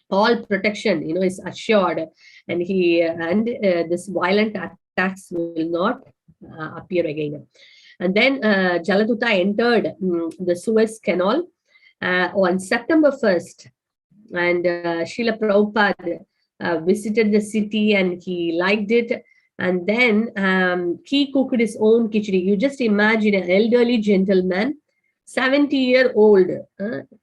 all protection, is assured, and this violent attacks will not appear again. And then Jaladuta entered the Suez Canal on September 1st, and Srila Prabhupada visited the city, and he liked it. And then he cooked his own khichdi. You just imagine an elderly gentleman, 70-year-old.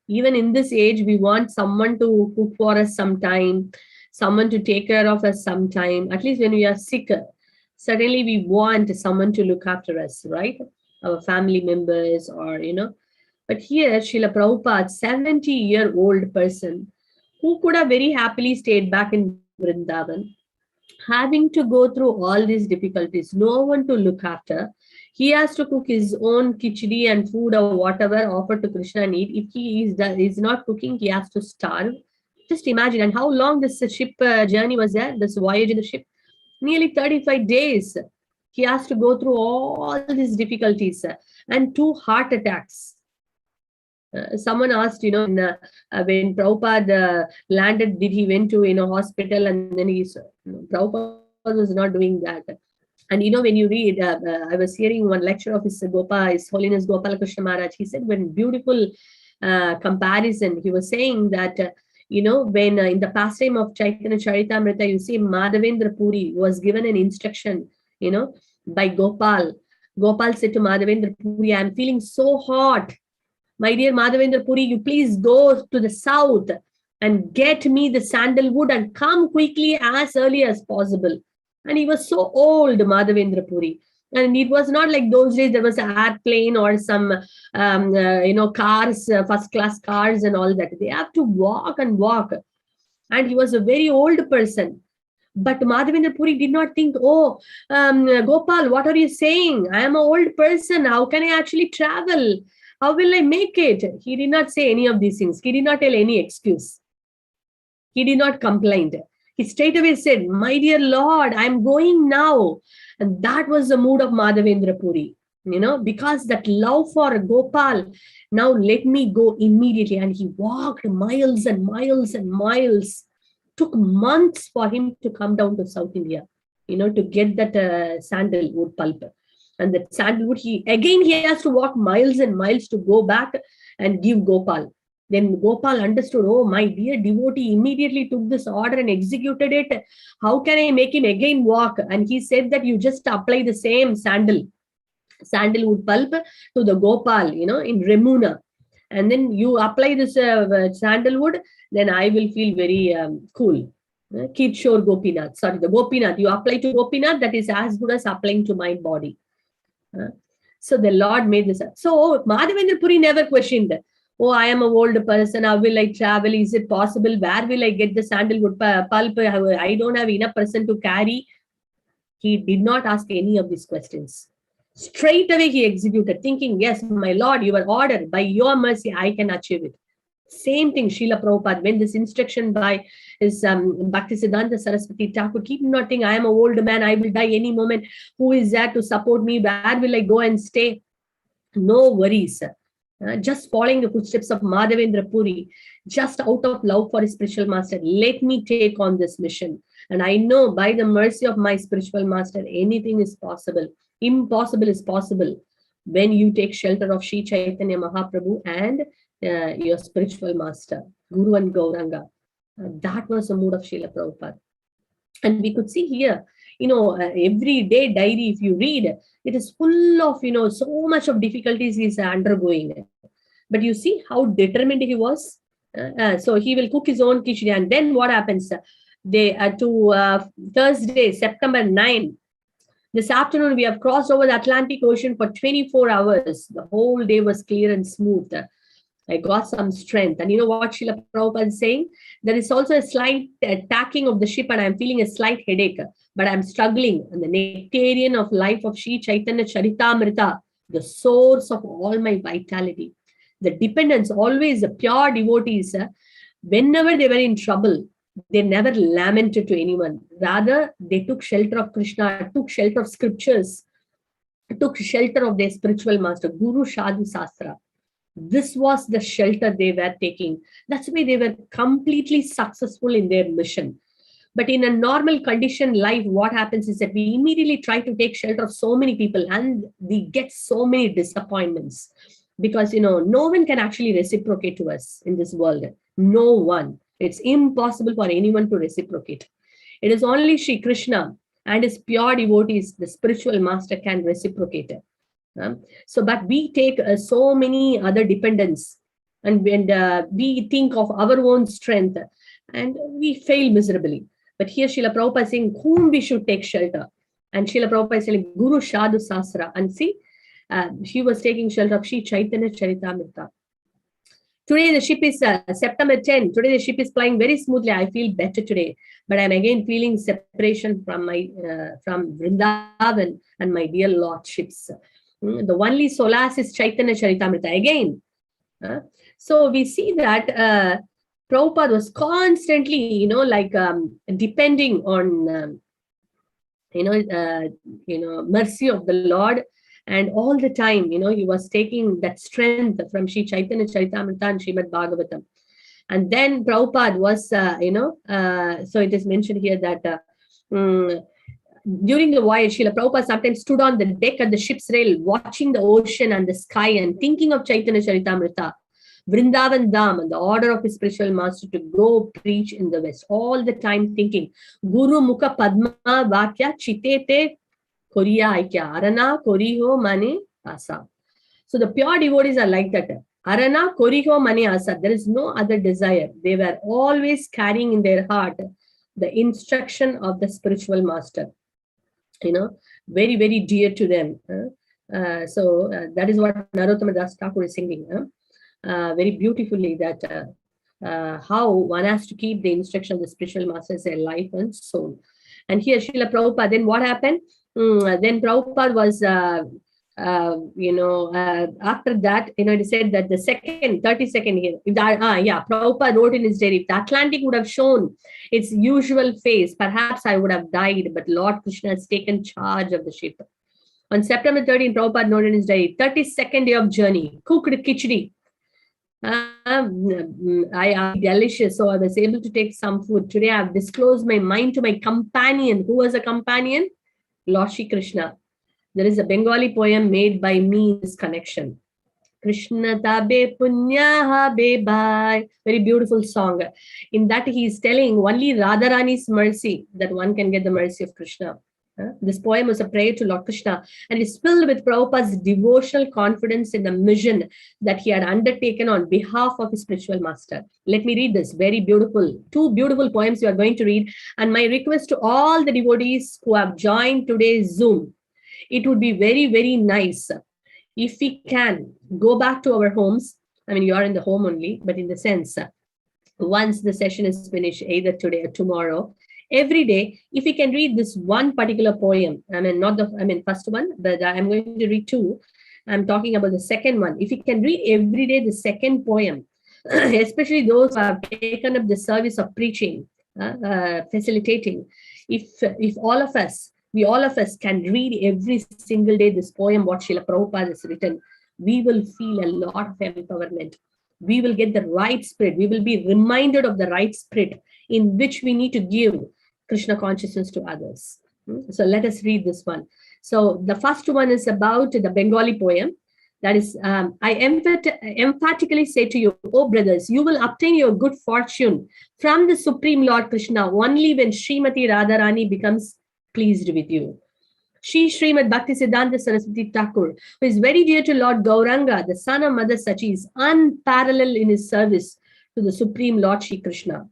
Even in this age, we want someone to cook for us sometime, someone to take care of us sometime. At least when we are sick, certainly we want someone to look after us, right? Our family members, or, But here, Srila Prabhupada, 70-year-old person, who could have very happily stayed back in Vrindavan, having to go through all these difficulties, no one to look after. He has to cook his own khichdi and food or whatever offered to Krishna and eat. If he is not cooking, he has to starve. Just imagine. And how long this ship journey was there, this voyage in the ship? Nearly 35 days. He has to go through all these difficulties and 2 heart attacks. Someone asked, when Prabhupada landed, did he went to, hospital? And then Prabhupada was not doing that. And, when you read, I was hearing one lecture of His Holiness Gopala Krishna Maharaj. He said, when beautiful comparison, he was saying that, when in the pastime of Chaitanya Charitamrita, you see Madhavendra Puri was given an instruction, by Gopal. Gopal said to Madhavendra Puri, I am feeling so hot. My dear Madhavendra Puri, you please go to the south and get me the sandalwood and come quickly as early as possible. And he was so old, Madhavendra Puri. And it was not like those days there was an airplane or some, cars, first-class cars and all that. They have to walk and walk. And he was a very old person. But Madhavendra Puri did not think, Gopal, what are you saying? I am an old person. How can I actually travel? How will I make it? He did not say any of these things. He did not tell any excuse. He did not complain. He straight away said, my dear Lord, I'm going now. And that was the mood of Madhavendra Puri, because that love for Gopal, now let me go immediately. And he walked miles and miles and miles. Took months for him to come down to South India, to get that sandalwood pulp. And that sandalwood, he has to walk miles and miles to go back and give Gopal. Then Gopal understood, oh, my dear devotee immediately took this order and executed it. How can I make him again walk? And he said that you just apply the same sandalwood pulp to the Gopal, in Remuna. And then you apply this sandalwood, then I will feel very cool. Kirshore Gopinath. Sorry, the Gopinath. You apply to Gopinath, that is as good as applying to my body. So the Lord made this. So Madhavendra Puri never questioned, oh, I am an old person. How will I travel? Is it possible? Where will I get the sandalwood pulp? I don't have enough person to carry. He did not ask any of these questions. Straight away he executed, thinking, yes, my Lord, your order, by your mercy, I can achieve it. Same thing, Srila Prabhupada, when this instruction by his Bhaktisiddhanta Saraswati Thakur, keep not thinking, I am an old man, I will die any moment. Who is there to support me? Where will I go and stay? No worries. Just following the footsteps of Madhavendra Puri, just out of love for his spiritual master, let me take on this mission. And I know by the mercy of my spiritual master, anything is possible. Impossible is possible when you take shelter of Sri Chaitanya Mahaprabhu and your spiritual master, Guru and Gauranga. That was the mood of Srila Prabhupada. And we could see here, everyday diary, if you read, it is full of, so much of difficulties he's undergoing. But you see how determined he was. So he will cook his own khichdi. And then what happens? Thursday, September 9, this afternoon, we have crossed over the Atlantic Ocean for 24 hours. The whole day was clear and smooth. I got some strength. And you know what Srila Prabhupada is saying? There is also a slight tacking of the ship and I'm feeling a slight headache. But I'm struggling. And the nectarian of life of Sri Chaitanya Charitamrita, the source of all my vitality. The dependents, always the pure devotees, whenever they were in trouble, they never lamented to anyone. Rather, they took shelter of Krishna, took shelter of scriptures, took shelter of their spiritual master, Guru Sadhu Sastra. This was the shelter they were taking. That's why they were completely successful in their mission. But in a normal condition life, what happens is that we immediately try to take shelter of so many people and we get so many disappointments because, no one can actually reciprocate to us in this world. No one. It's impossible for anyone to reciprocate. It is only Sri Krishna and his pure devotees, the spiritual master, can reciprocate. But we take so many other dependents and we think of our own strength and we fail miserably. But here Srila Prabhupada is saying whom we should take shelter. And Srila Prabhupada is saying Guru Sadhu Sastra. And see, she was taking shelter of Sri Chaitanya Charitamrita. Today the ship is September 10. Today the ship is flying very smoothly. I feel better today. But I'm again feeling separation from my from Vrindavan and my dear lordships. The only solace is Chaitanya Charitamrita again. So we see that Prabhupada was constantly, depending on, mercy of the Lord. And all the time, he was taking that strength from Sri Chaitanya Charitamrita and Srimad Bhagavatam. And then Prabhupada was, so it is mentioned here that during the voyage, Srila Prabhupada sometimes stood on the deck at the ship's rail, watching the ocean and the sky and thinking of Chaitanya Charitamrita, Vrindavan Dham, and the order of his spiritual master to go preach in the West. All the time thinking, Guru Mukha Padma Vakya Chitete Koriya Aikya, Arana Koriho Mane Asa. So the pure devotees are like that. Arana Koriho Mane Asa. There is no other desire. They were always carrying in their heart the instruction of the spiritual master. Very, very dear to them. So that is what Narottama Das Thakur is singing. Very beautifully that how one has to keep the instruction of the spiritual master as their life and soul. And here Srila Prabhupada, then what happened? Then Prabhupada was after that, it said that the second 32nd here, Prabhupada wrote in his diary, if the Atlantic would have shown its usual face, perhaps I would have died, but Lord Krishna has taken charge of the ship. On September 13, Prabhupada noted in his diary, 32nd day of journey, cooked khichdi. I delicious, so I was able to take some food. Today I have disclosed my mind to my companion. Who was a companion? Lord Shri Krishna. There is a Bengali poem made by me in this connection. Krishna tabe punyaha be bhai. Very beautiful song. In that he is telling only Radharani's mercy that one can get the mercy of Krishna. This poem was a prayer to Lord Krishna and is filled with Prabhupada's devotional confidence in the mission that he had undertaken on behalf of his spiritual master. Let me read this. Very beautiful. Two beautiful poems you are going to read. And my request to all the devotees who have joined today's Zoom, it would be very, very nice if we can go back to our homes. I mean, you are in the home only, but in the sense, once the session is finished, either today or tomorrow, every day, if we can read this one particular poem, first one, but I'm going to read two. I'm talking about the second one. If you can read every day the second poem, especially those who have taken up the service of preaching, facilitating, if all of us can read every single day this poem, what Srila Prabhupada has written, we will feel a lot of empowerment. We will get the right spirit. We will be reminded of the right spirit in which we need to give Krishna consciousness to others. So let us read this one. So the first one is about the Bengali poem. That is, I emphatically say to you, oh brothers, you will obtain your good fortune from the Supreme Lord Krishna only when Srimati Radharani becomes pleased with you. Shri Srimad Bhaktisiddhanta Saraswati Thakur, who is very dear to Lord Gauranga, the son of Mother Sachi, is unparalleled in his service to the Supreme Lord Shri Krishna.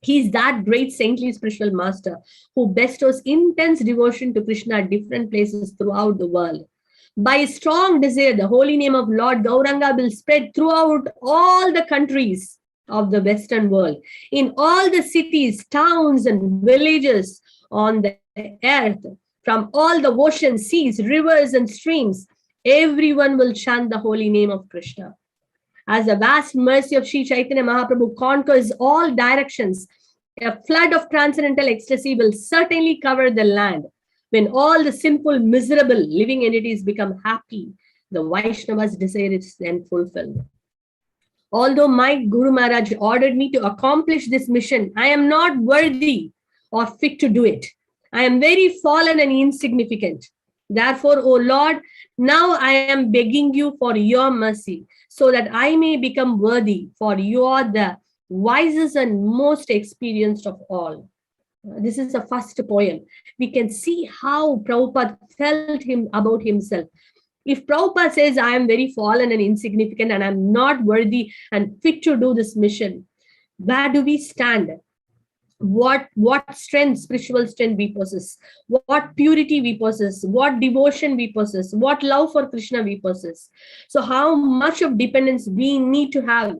He is that great saintly spiritual master who bestows intense devotion to Krishna at different places throughout the world. By a strong desire, the holy name of Lord Gauranga will spread throughout all the countries of the Western world, in all the cities, towns, and villages on the earth, from all the oceans, seas, rivers, and streams. Everyone will chant the holy name of Krishna. As the vast mercy of Sri Chaitanya Mahaprabhu conquers all directions, a flood of transcendental ecstasy will certainly cover the land. When all the sinful, miserable living entities become happy, the Vaishnava's desire is then fulfilled. Although my Guru Maharaj ordered me to accomplish this mission, I am not worthy or fit to do it. I am very fallen and insignificant. Therefore, O Lord, now I am begging you for your mercy, so that I may become worthy, for you are the wisest and most experienced of all. This is the first poem. We can see how Prabhupada felt about himself. If Prabhupada says, I am very fallen and insignificant and I'm not worthy and fit to do this mission, where do we stand? What strength, spiritual strength we possess, what purity we possess, what devotion we possess, what love for Krishna we possess. So how much of dependence we need to have,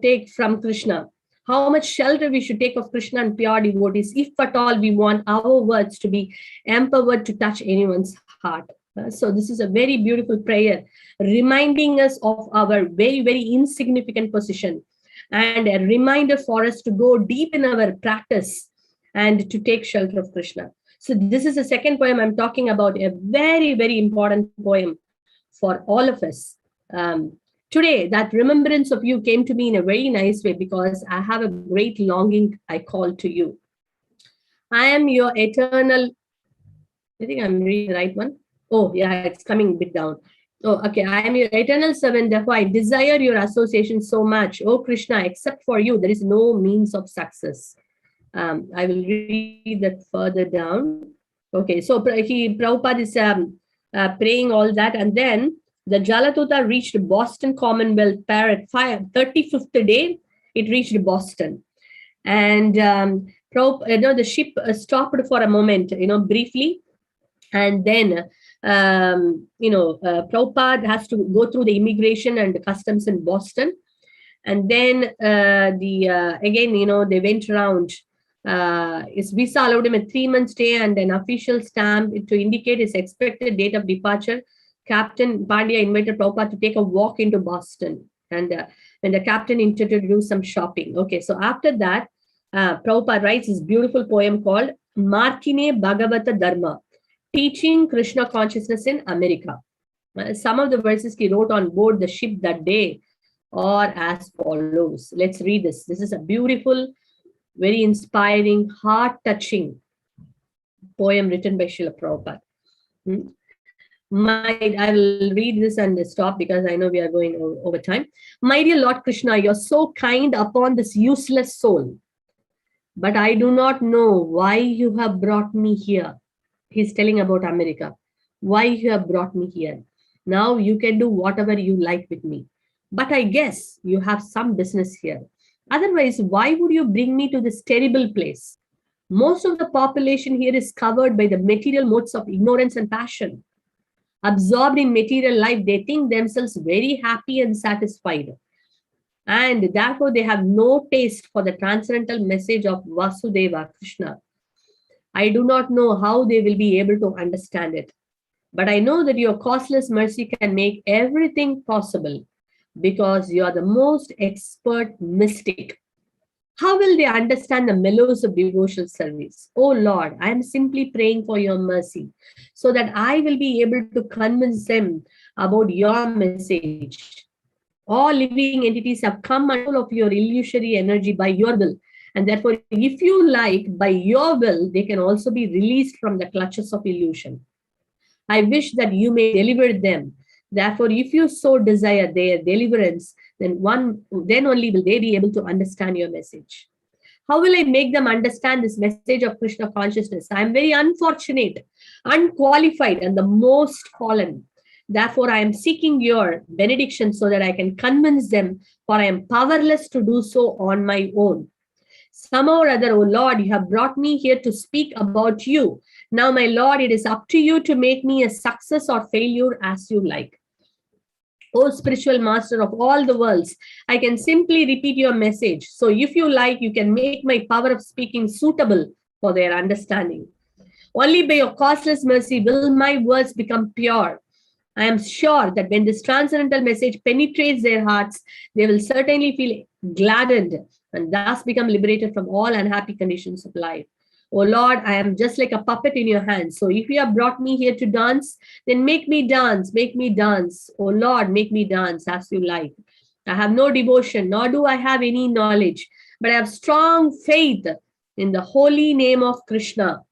take from Krishna, how much shelter we should take of Krishna and pure devotees, if at all we want our words to be empowered to touch anyone's heart. So this is a very beautiful prayer, reminding us of our very, very insignificant position, and a reminder for us to go deep in our practice and to take shelter of Krishna. So this is the second poem I'm talking about, a very, very important poem for all of us. Today, that remembrance of you came to me in a very nice way because I have a great longing I call to you. I am your eternal, I think I'm reading the right one. Oh, yeah, it's coming a bit down. Oh, okay. I am your eternal servant. Therefore, I desire your association so much. Oh, Krishna, except for you, there is no means of success. I will read that further down. Okay, so Prabhupada is praying all that. And then the Jalatuta reached Boston Commonwealth Fair at 35th day. It reached Boston. And the ship stopped for a moment, briefly. And then Prabhupada has to go through the immigration and customs in Boston. And then they went around. His visa allowed him a 3-month stay and an official stamp to indicate his expected date of departure Captain Pandya invited Prabhupada to take a walk into Boston. And when the captain intended to do some shopping. Okay, so after that, Prabhupada writes this beautiful poem called Markine Bhagavata Dharma, Teaching Krishna Consciousness in America. Some of the verses he wrote on board the ship that day are as follows. Let's read this. This is a beautiful, very inspiring, heart-touching poem written by Srila Prabhupada. I will read this and stop because I know we are going over time. My dear Lord Krishna, you're so kind upon this useless soul, but I do not know why you have brought me here. He's telling about America. Why you have brought me here. Now you can do whatever you like with me. But I guess you have some business here. Otherwise, why would you bring me to this terrible place? Most of the population here is covered by the material modes of ignorance and passion. Absorbed in material life, they think themselves very happy and satisfied. And therefore, they have no taste for the transcendental message of Vasudeva, Krishna. I do not know how they will be able to understand it. But I know that your causeless mercy can make everything possible because you are the most expert mystic. How will they understand the mellows of devotional service? Oh Lord, I am simply praying for your mercy so that I will be able to convince them about your message. All living entities have come under of your illusory energy by your will. And therefore, if you like, by your will, they can also be released from the clutches of illusion. I wish that you may deliver them. Therefore, if you so desire their deliverance, then only will they be able to understand your message. How will I make them understand this message of Krishna consciousness? I am very unfortunate, unqualified, and the most fallen. Therefore, I am seeking your benediction so that I can convince them, for I am powerless to do so on my own. Somehow or other, O Lord, you have brought me here to speak about you. Now, my Lord, it is up to you to make me a success or failure as you like. O spiritual master of all the worlds, I can simply repeat your message. So if you like, you can make my power of speaking suitable for their understanding. Only by your causeless mercy will my words become pure. I am sure that when this transcendental message penetrates their hearts, they will certainly feel gladdened and thus become liberated from all unhappy conditions of life. Oh Lord, I am just like a puppet in your hands. So if you have brought me here to dance, then make me dance, make me dance. Oh Lord, make me dance as you like. I have no devotion, nor do I have any knowledge, but I have strong faith in the holy name of Krishna.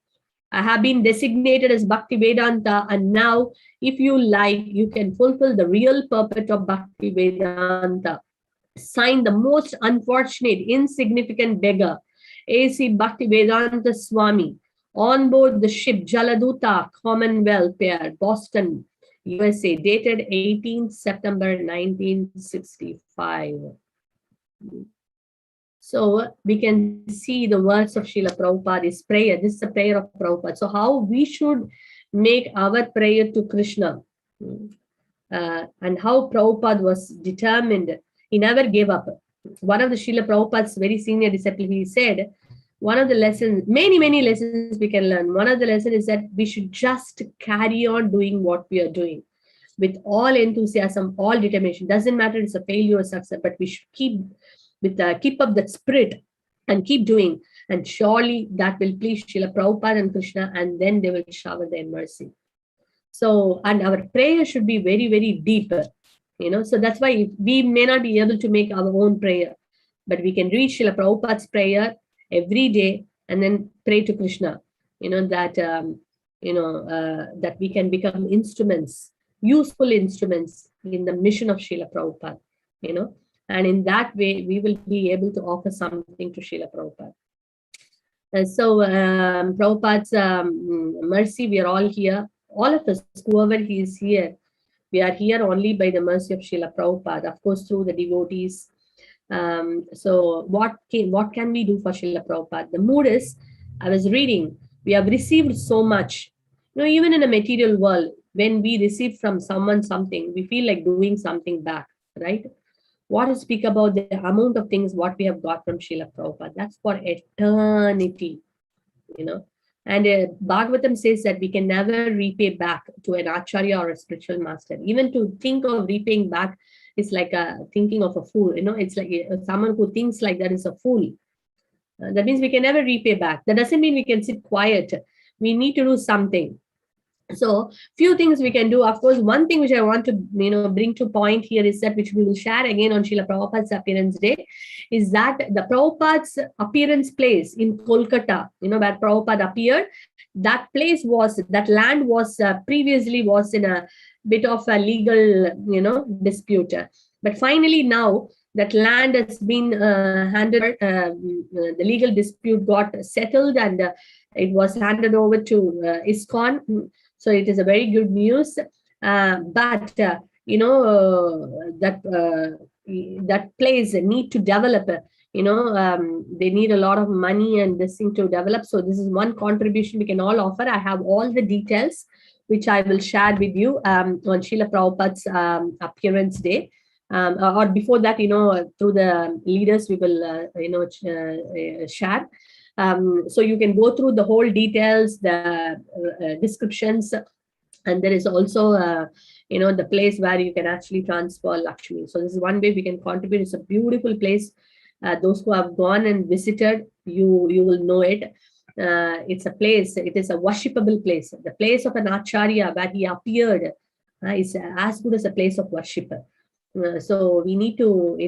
I have been designated as Bhakti Vedanta, and now, if you like, you can fulfill the real purpose of Bhakti Vedanta. Signed, the most unfortunate, insignificant beggar, A.C. Bhakti Vedanta Swami, on board the ship Jaladuta, Commonwealth Pair, Boston, USA, dated 18th September 1965. So we can see the words of Srila Prabhupada, his prayer. This is a prayer of Prabhupada. So how we should make our prayer to Krishna, and how Prabhupada was determined. He never gave up. One of the Srila Prabhupada's very senior disciples, he said, one of the lessons, many lessons we can learn. One of the lessons is that we should just carry on doing what we are doing with all enthusiasm, all determination. Doesn't matter it's a failure or success, but we should keep up that spirit and keep doing. And surely that will please Srila Prabhupada and Krishna, and then they will shower their mercy. So, and our prayer should be very deep. So that's why we may not be able to make our own prayer, but we can read Srila Prabhupada's prayer every day and then pray to Krishna, that we can become instruments, useful instruments in the mission of Srila Prabhupada, and in that way, we will be able to offer something to Srila Prabhupada. So Prabhupada's mercy, we are all here, all of us, whoever he is here, we are here only by the mercy of Srila Prabhupada, of course, through the devotees. So what can we do for Srila Prabhupada? The mood is, I was reading, we have received so much. Even in a material world, when we receive from someone something, we feel like doing something back, right? What to speak about the amount of things what we have got from Srila Prabhupada? That's for eternity, And Bhagavatam says that we can never repay back to an acharya or a spiritual master. Even to think of repaying back is like thinking of a fool. It's like someone who thinks like that is a fool. That means we can never repay back. That doesn't mean we can sit quiet. We need to do something. So few things we can do. Of course, one thing which I want to bring to point here is that, which we will share again on Srila Prabhupada's appearance day, is that the Prabhupada's appearance place in Kolkata, where Prabhupada appeared, that land was previously was in a bit of a legal dispute. But finally now that land has been handed, the legal dispute got settled, and it was handed over to ISKCON. So it is a very good news. But that place need to develop. They need a lot of money and this thing to develop. So this is one contribution we can all offer. I have all the details which I will share with you on Srila Prabhupada's appearance day. Or before that, through the leaders, we will, share. So you can go through the whole details, the descriptions, and there is also, the place where you can actually transfer Lakshmi. So this is one way we can contribute. It's a beautiful place. Those who have gone and visited, you will know it. It's a place, it is a worshipable place. The place of an acharya where he appeared is as good as a place of worship. So we need to,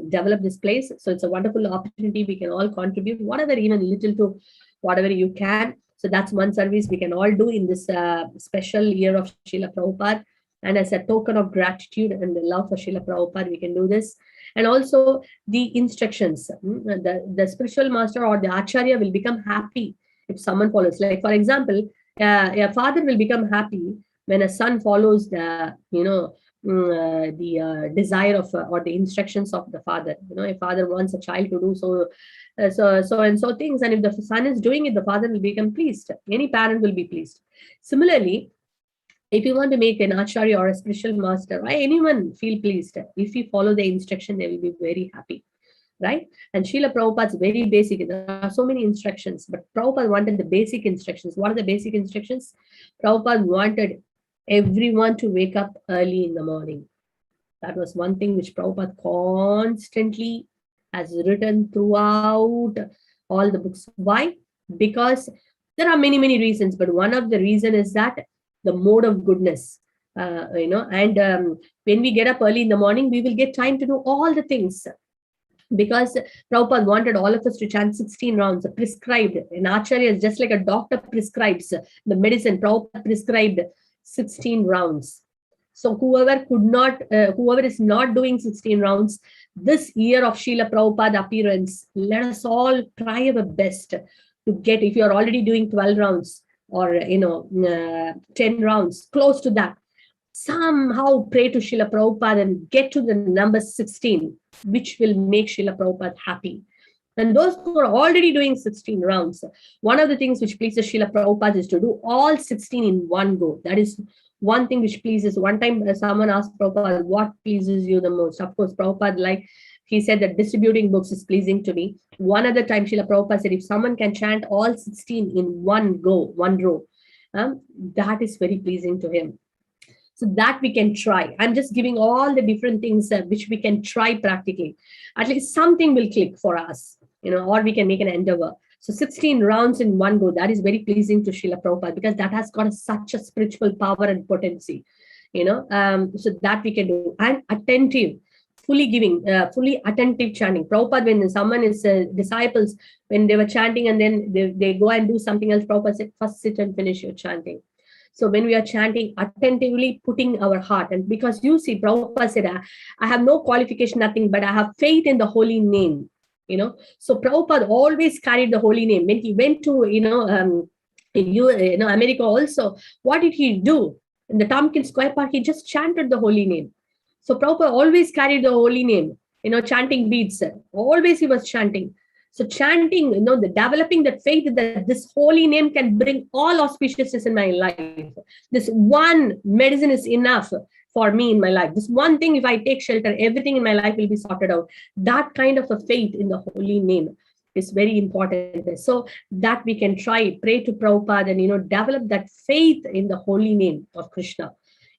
develop this place. So it's a wonderful opportunity. We can all contribute, whatever, even little to whatever you can. So that's one service we can all do in this special year of Srila Prabhupada. And as a token of gratitude and the love for Srila Prabhupada, we can do this. And also the instructions, the spiritual master or the acharya will become happy if someone follows. Like, for example, a father will become happy when a son follows the, the desire of or the instructions of the father. A father wants a child to do so and so things, and if the son is doing it, the father will become pleased. Any parent will be pleased. Similarly, if you want to make an acharya or a spiritual master, why anyone feel pleased? If you follow the instruction, they will be very happy, right? And Srila Prabhupada is very basic. There are so many instructions, but Prabhupada wanted the basic instructions. What are the basic instructions? Prabhupada wanted everyone to wake up early in the morning. That was one thing which Prabhupada constantly has written throughout all the books. Why? Because there are many, many reasons, but one of the reasons is that the mode of goodness, when we get up early in the morning, we will get time to do all the things. Because Prabhupada wanted all of us to chant 16 rounds, prescribed. An acharya is just like a doctor prescribes the medicine. Prabhupada prescribed 16 rounds. So whoever is not doing 16 rounds, this year of Srila Prabhupada appearance, let us all try our best to get, if you are already doing 12 rounds or 10 rounds, close to that, somehow pray to Srila Prabhupada and get to the number 16, which will make Srila Prabhupada happy. And those who are already doing 16 rounds, one of the things which pleases Srila Prabhupada is to do all 16 in one go. That is one thing which pleases. One time someone asked Prabhupada, what pleases you the most? Of course, Prabhupada, he said that distributing books is pleasing to me. One other time, Srila Prabhupada said, if someone can chant all 16 in one go, one row, that is very pleasing to him. So that we can try. I'm just giving all the different things which we can try practically. At least something will click for us, or we can make an endeavor. So 16 rounds in one go, that is very pleasing to Srila Prabhupada, because that has got such a spiritual power and potency, so that we can do. And attentive, fully giving, fully attentive chanting. Prabhupada, when someone is disciples, when they were chanting and then they go and do something else, Prabhupada said, first sit and finish your chanting. So when we are chanting, attentively putting our heart, and because you see, Prabhupada said, I have no qualification, nothing, but I have faith in the holy name. So Prabhupada always carried the holy name. When he went to, America also, what did he do? In the Tompkins Square Park, he just chanted the holy name. So Prabhupada always carried the holy name, chanting beads. Always he was chanting. So chanting, the developing that faith that this holy name can bring all auspiciousness in my life. This one medicine is enough for me in my life. This one thing, if I take shelter, everything in my life will be sorted out. That kind of a faith in the holy name. is very important. So that we can try, pray to Prabhupada and, develop that faith in the holy name of Krishna.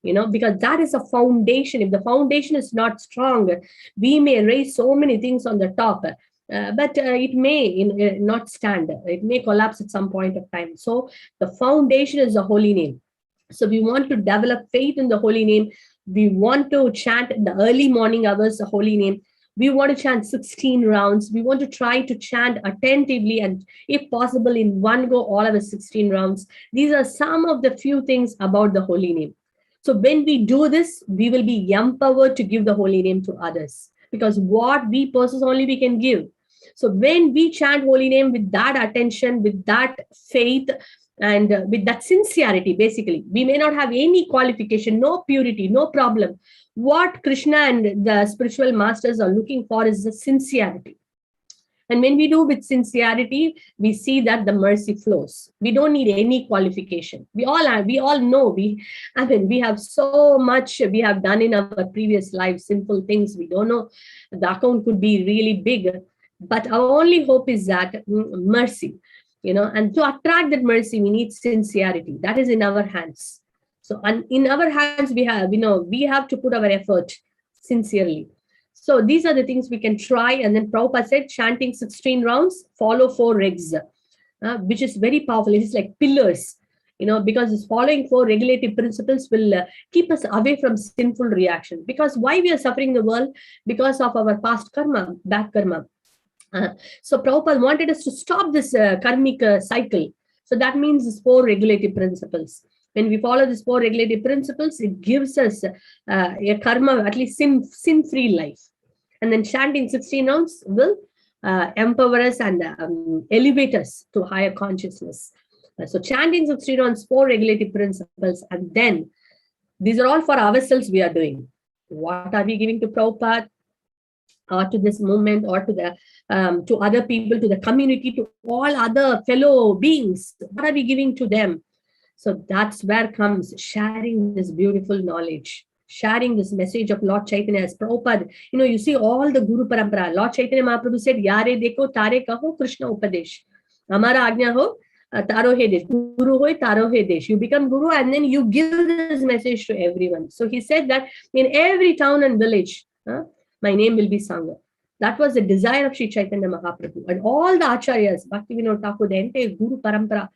Because that is a foundation. If the foundation is not strong, we may raise so many things on the top, but it may not stand. It may collapse at some point of time. So the foundation is the holy name. So we want to develop faith in the holy name. We want to chant in the early morning hours the holy name. We want to chant 16 rounds. We want to try to chant attentively and, if possible, in one go, all of the 16 rounds. These are some of the few things about the holy name. So when we do this, we will be empowered to give the holy name to others, because what we possess only we can give. So when we chant holy name with that attention, with that faith, and with that sincerity, basically, we may not have any qualification, no purity, no problem. What Krishna and the spiritual masters are looking for is the sincerity. And when we do with sincerity, we see that the mercy flows. We don't need any qualification. We all know, we have so much we have done in our previous lives, simple things. We don't know. The account could be really big, but our only hope is that mercy, and to attract that mercy, we need sincerity. That is in our hands. So in our hands, we have to put our effort sincerely. So these are the things we can try. And then Prabhupada said, chanting 16 rounds, follow 4 regs, which is very powerful. It is like pillars, because this following 4 regulative principles will keep us away from sinful reactions. Because why we are suffering in the world? Because of our past karma, bad karma. So Prabhupada wanted us to stop this karmic cycle. So that means these 4 regulative principles. When we follow these 4 regulative principles, it gives us a karma, at least sin-free life. And then chanting 16 rounds will empower us and elevate us to higher consciousness. So chanting 16 rounds, 4 regulative principles, and then these are all for ourselves we are doing. What are we giving to Prabhupada, or to this movement, or to the to other people, to the community, to all other fellow beings? What are we giving to them? So that's where comes sharing this beautiful knowledge, sharing this message of Lord Chaitanya as Prabhupada. You see all the Guru Parampara. Lord Chaitanya Mahaprabhu said, Yare deko tare kaho Krishna Upadesh. Amara Agnya ho taro he desh. Guru hoy taro he desh. You become Guru and then you give this message to everyone. So he said that in every town and village, my name will be sung. That was the desire of Sri Chaitanya Mahaprabhu. And all the Acharyas, Bhaktivinoda Thakur, the entire Guru Parampara,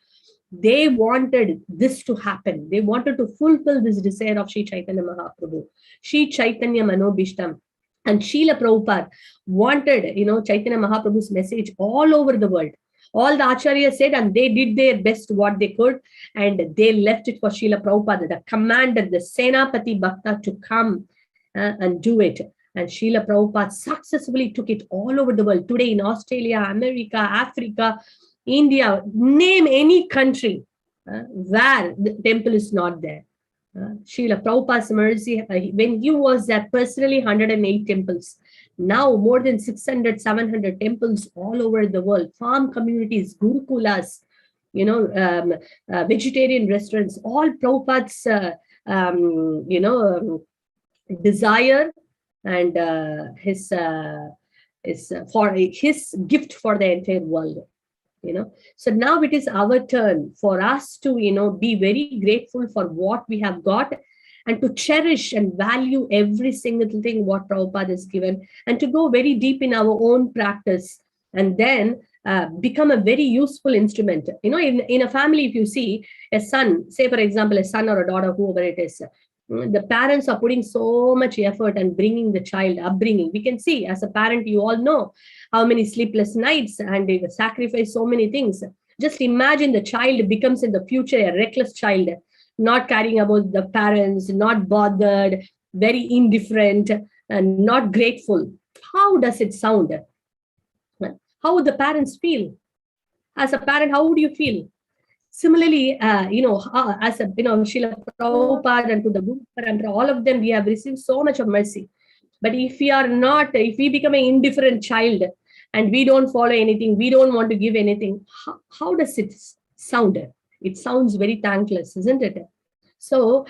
they wanted this to happen. They wanted to fulfill this desire of Sri Chaitanya Mahaprabhu. Sri Chaitanya Manobhishtam. And Srila Prabhupada wanted, Chaitanya Mahaprabhu's message all over the world. All the Acharyas said, and they did their best what they could, and they left it for Srila Prabhupada, the commander, the Senapati Bhakta, to come and do it. And Srila Prabhupada successfully took it all over the world. Today in Australia, America, Africa, India, name any country where the temple is not there. Srila Prabhupada's mercy, when he was there, personally 108 temples. Now more than 600, 700 temples all over the world. Farm communities, gurukulas, vegetarian restaurants, all Prabhupada's, desire and his gift for the entire world. So now it is our turn for us to be very grateful for what we have got, and to cherish and value every single thing what Prabhupada has given, and to go very deep in our own practice, and then become a very useful instrument. In a family, if you see a son, say for example a son or a daughter, whoever it is, the parents are putting so much effort and bringing the child upbringing. We can see as a parent, you all know how many sleepless nights, and they sacrifice so many things. Just imagine the child becomes in the future a reckless child, not caring about the parents, not bothered, very indifferent, and not grateful. How does it sound? How would the parents feel? As a parent, how would you feel? Similarly, as a, Srila Prabhupada and to the Guru Parampara, all of them, we have received so much of mercy. But if we become an indifferent child and we don't follow anything, we don't want to give anything, how does it sound? It sounds very thankless, isn't it? So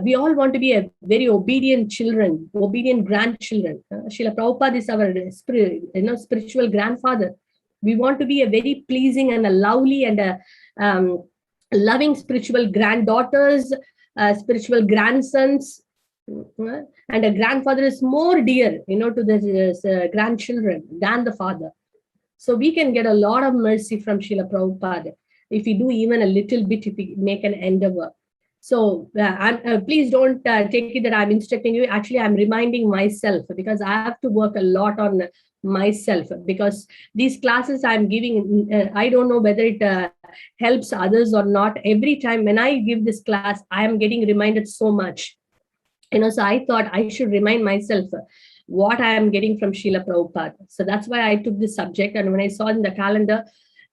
we all want to be a very obedient children, obedient grandchildren. Srila Prabhupada is our spiritual grandfather. We want to be a very pleasing and a lovely and a loving spiritual granddaughters, spiritual grandsons, and a grandfather is more dear, to the grandchildren than the father. So we can get a lot of mercy from Srila Prabhupada if we do even a little bit, if we make an endeavor. So please don't take it that I'm instructing you. Actually, I'm reminding myself, because I have to work a lot on myself, because these classes I'm giving, I don't know whether it helps others or not. Every time when I give this class, I am getting reminded so much. So I thought I should remind myself what I am getting from Srila Prabhupada. So that's why I took this subject. And when I saw in the calendar,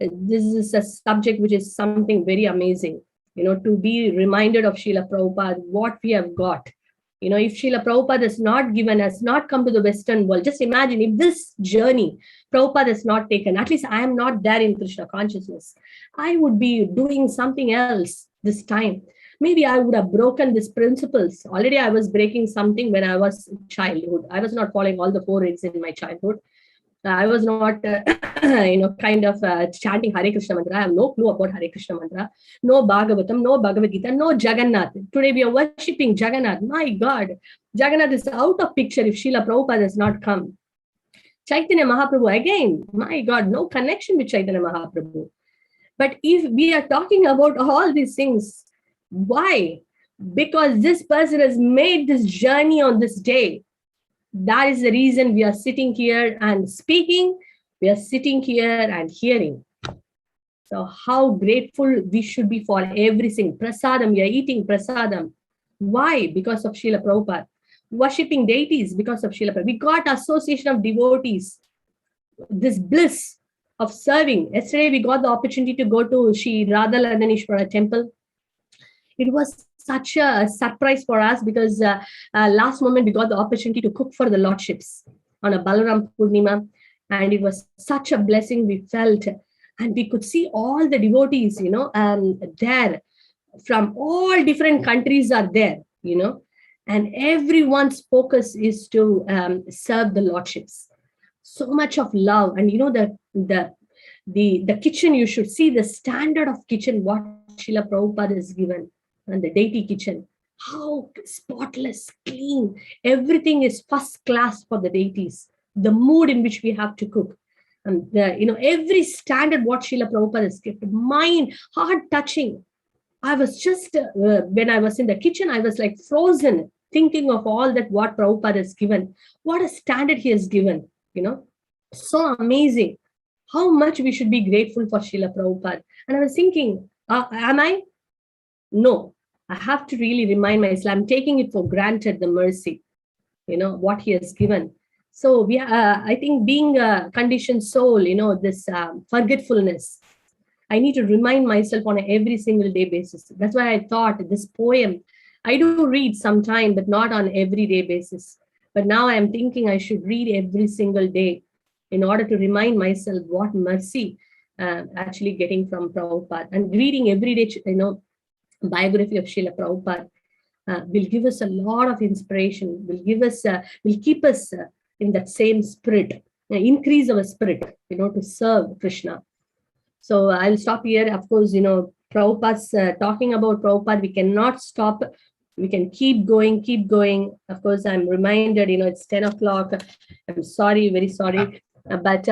this is a subject which is something very amazing, to be reminded of Srila Prabhupada, what we have got. If Srila Prabhupada has not given us, not come to the Western world, just imagine if this journey Prabhupada has not taken, at least I am not there in Krishna consciousness. I would be doing something else this time. Maybe I would have broken these principles. Already I was breaking something when I was childhood. I was not following all the 4 eggs in my childhood. I was not, chanting Hare Krishna mantra. I have no clue about Hare Krishna mantra. No Bhagavatam, no Bhagavad Gita, no Jagannath. Today we are worshipping Jagannath. My God, Jagannath is out of picture if Srila Prabhupada has not come. Chaitanya Mahaprabhu, again, my God, no connection with Chaitanya Mahaprabhu. But if we are talking about all these things, why? Because this person has made this journey on this day. That is the reason we are sitting here and speaking. We are sitting here and hearing. So how grateful we should be for everything. Prasadam, we are eating prasadam. Why? Because of Srila Prabhupada. Worshipping deities because of Srila Prabhupada. We got association of devotees. This bliss of serving. Yesterday we got the opportunity to go to Sri Radha Landanishwara temple. It was such a surprise for us because last moment we got the opportunity to cook for the Lordships on a Balaram Purnima, and it was such a blessing we felt, and we could see all the devotees, there from all different countries are there, and everyone's focus is to serve the Lordships. So much of love, and the kitchen, you should see the standard of kitchen what Srila Prabhupada has given. And the deity kitchen, how spotless, clean, everything is first class for the deities. The mood in which we have to cook, and every standard what Srila Prabhupada has given, mind, heart touching. I was just when I was in the kitchen, I was like frozen, thinking of all that what Prabhupada has given, what a standard he has given. So amazing. How much we should be grateful for Srila Prabhupada. And I was thinking, am I? No, I have to really remind myself, I'm taking it for granted, the mercy, what he has given. So I think being a conditioned soul, this forgetfulness, I need to remind myself on an every single day basis. That's why I thought this poem, I do read sometime, but not on everyday basis. But now I am thinking I should read every single day in order to remind myself what mercy actually getting from Prabhupada. And reading every day, biography of Srila Prabhupada will give us a lot of inspiration, will keep us in that same spirit, increase our spirit, to serve Krishna. So I'll stop here. Of course, Prabhupada's talking about Prabhupada, we cannot stop. We can keep going, keep going. Of course, I'm reminded, it's 10 o'clock. I'm sorry, very sorry. But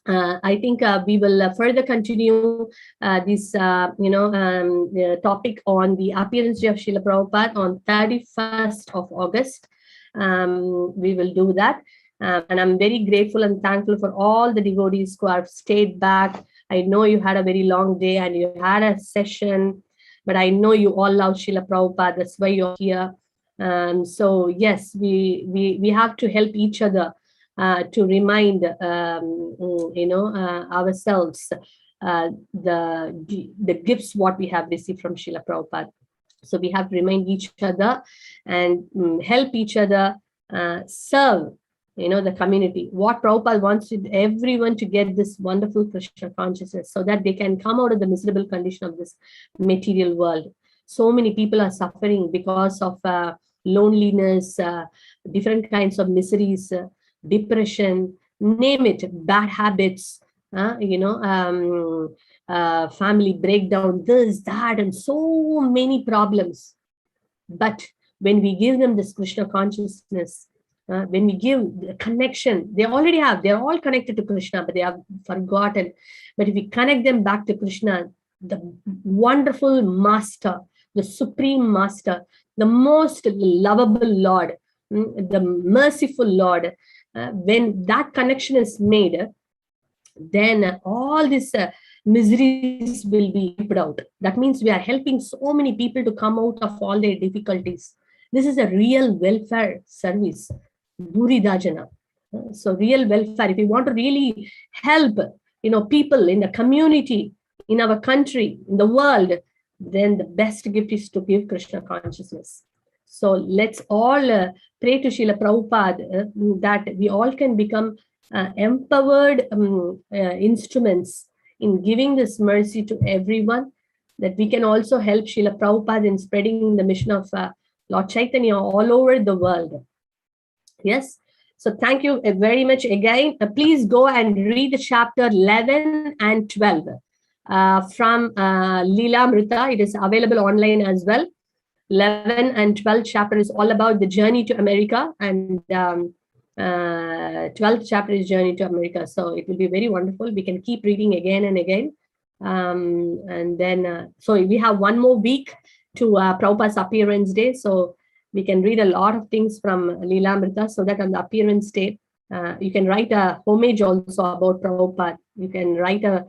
I think we will further continue this, topic on the appearance day of Srila Prabhupada on 31st of August. We will do that. And I'm very grateful and thankful for all the devotees who have stayed back. I know you had a very long day and you had a session, but I know you all love Srila Prabhupada. That's why you're here. So yes, we have to help each other to remind, ourselves the gifts what we have received from Srila Prabhupada. So we have to remind each other and help each other serve, the community. What Prabhupada wants everyone to get this wonderful Krishna consciousness so that they can come out of the miserable condition of this material world. So many people are suffering because of loneliness, different kinds of miseries, depression, name it, bad habits, family breakdown, this, that, and so many problems. But when we give them this Krishna consciousness, when we give the connection, they're all connected to Krishna, but they have forgotten. But if we connect them back to Krishna, the wonderful master, the supreme master, the most lovable Lord, the merciful Lord, when that connection is made, then all these miseries will be wiped out. That means we are helping so many people to come out of all their difficulties. This is a real welfare service, Buridajana. So real welfare, if we want to really help, people in the community, in our country, in the world, then the best gift is to give Krishna consciousness. So let's all pray to Srila Prabhupada that we all can become empowered instruments in giving this mercy to everyone, that we can also help Srila Prabhupada in spreading the mission of Lord Chaitanya all over the world. Yes. So thank you very much again. Please go and read chapter 11 and 12 from Leela Mrita. It is available online as well. 11 and 12 chapter is all about the journey to America, and 12th chapter is journey to America. So it will be very wonderful. We can keep reading again and again. And then, so we have one more week to Prabhupada's appearance day. So we can read a lot of things from Leela Amrita, so that on the appearance day, you can write a homage also about Prabhupada. You can write a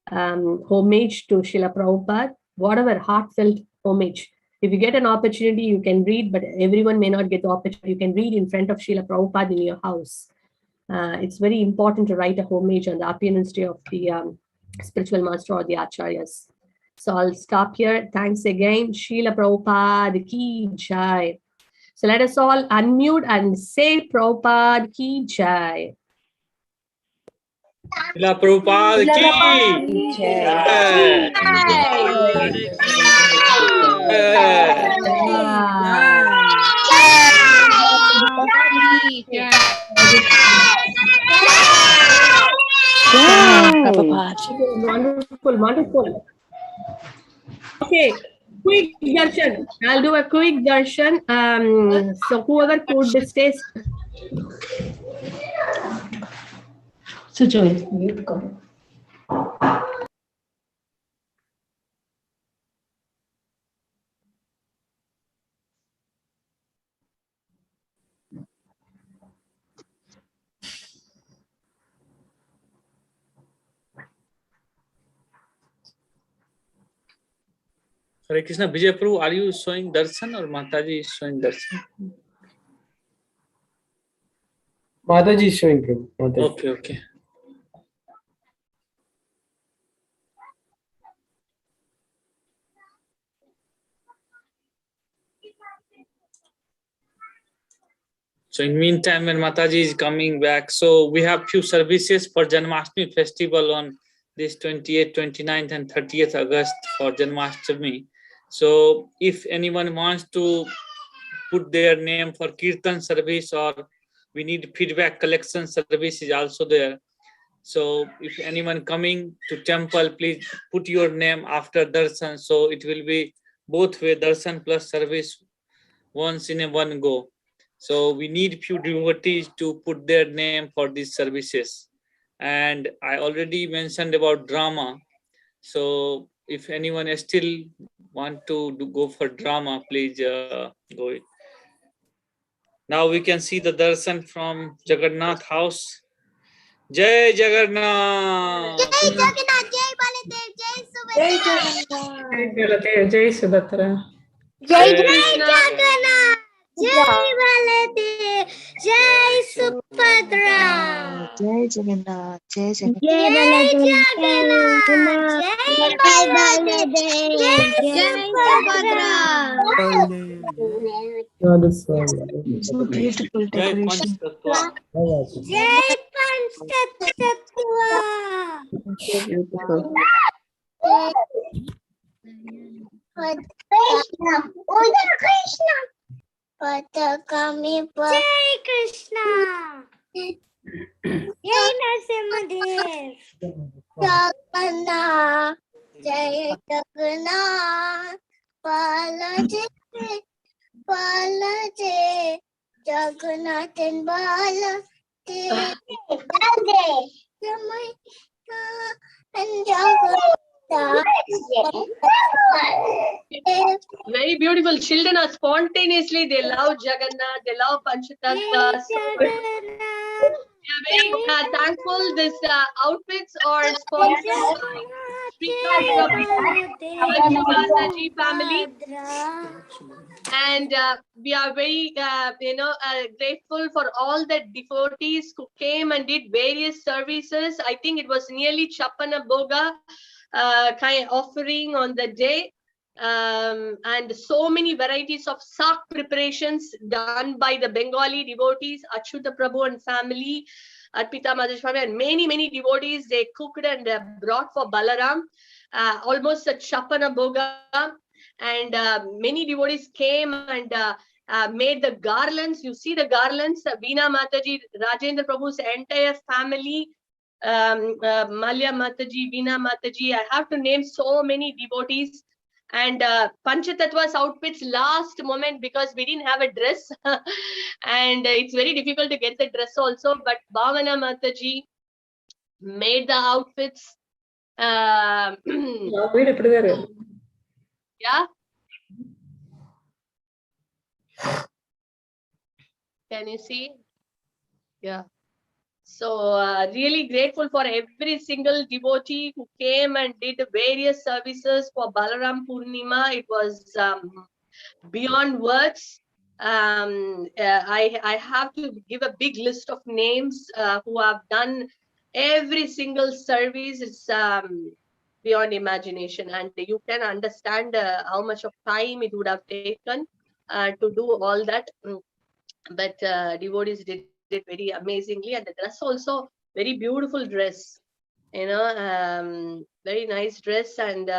homage to Srila Prabhupada, whatever heartfelt homage. If you get an opportunity, you can read, but everyone may not get the opportunity. You can read in front of Srila Prabhupada in your house. It's very important to write a homage on the appearance day of the spiritual master or the acharyas. So I'll stop here. Thanks again. Srila Prabhupada ki jai. So let us all unmute and say Prabhupada ki jai. Srila Prabhupada ki jai. Wonderful, wonderful. Okay, quick darshan. I'll do a quick darshan. So whoever could stay. Hare Krishna. Vijay Prabhu, are you showing darshan or Mataji is showing darshan? Mataji is showing Prabhu. Mataji. Okay, okay. So in meantime, when Mataji is coming back, so we have few services for Janmashtami festival on this 28th, 29th and 30th August for Janmashtami. So if anyone wants to put their name for Kirtan service, or we need feedback collection service is also there. So if anyone coming to temple, please put your name after darshan. So it will be both way, darshan plus service once in a one go. So we need few devotees to put their name for these services. And I already mentioned about drama. So if anyone still want to go for drama, please go it. Now we can see the darshan from Jagannath house. Jai Jagannath! Jai Jagannath, Jai Baladev, Jai Subhadra. Jai Subhadra. Jai Jagannath, Jai Baladev, Jai Subhadra. Jai Jagannath, Jai Jagannath. Jai Jagannath, Jai Baladev, Jai Subhadra. So beautiful Jai decoration. Panchatattva. Jai Panchatattva. So beautiful. Krishna. Jai Krishna. Jai Narasimhadev. Jagannath, Jai Jagannath, Balaji, Balaji, Jagannath and Balaji, Jamaica and Jagannath. Very beautiful. Children are spontaneously, they love Jagannath, they love Panchatattva. So we are very thankful. This outfits are sponsored by Srila Prabhupada family. And we are very, grateful for all the devotees who came and did various services. I think it was nearly Chapana Boga kind of offering on the day. And so many varieties of sak preparations done by the Bengali devotees, Achyuta Prabhu and family, Arpita Madheshwami, and many devotees. They cooked and brought for Balaram, almost a Chapana Boga. And many devotees came and made the garlands. You see the garlands, Veena Mataji, Rajendra Prabhu's entire family, Malya Mataji, Veena Mataji. I have to name so many devotees. And Panchatattva's outfits last moment because we didn't have a dress. And it's very difficult to get the dress also. But Bhavana Mataji made the outfits. Yeah. Can you see? Yeah. So really grateful for every single devotee who came and did various services for Balaram Purnima. It was beyond words. I have to give a big list of names who have done every single service. It's beyond imagination, and you can understand how much of time it would have taken to do all that. But devotees did it very amazingly, and the dress also, very beautiful dress, very nice dress. And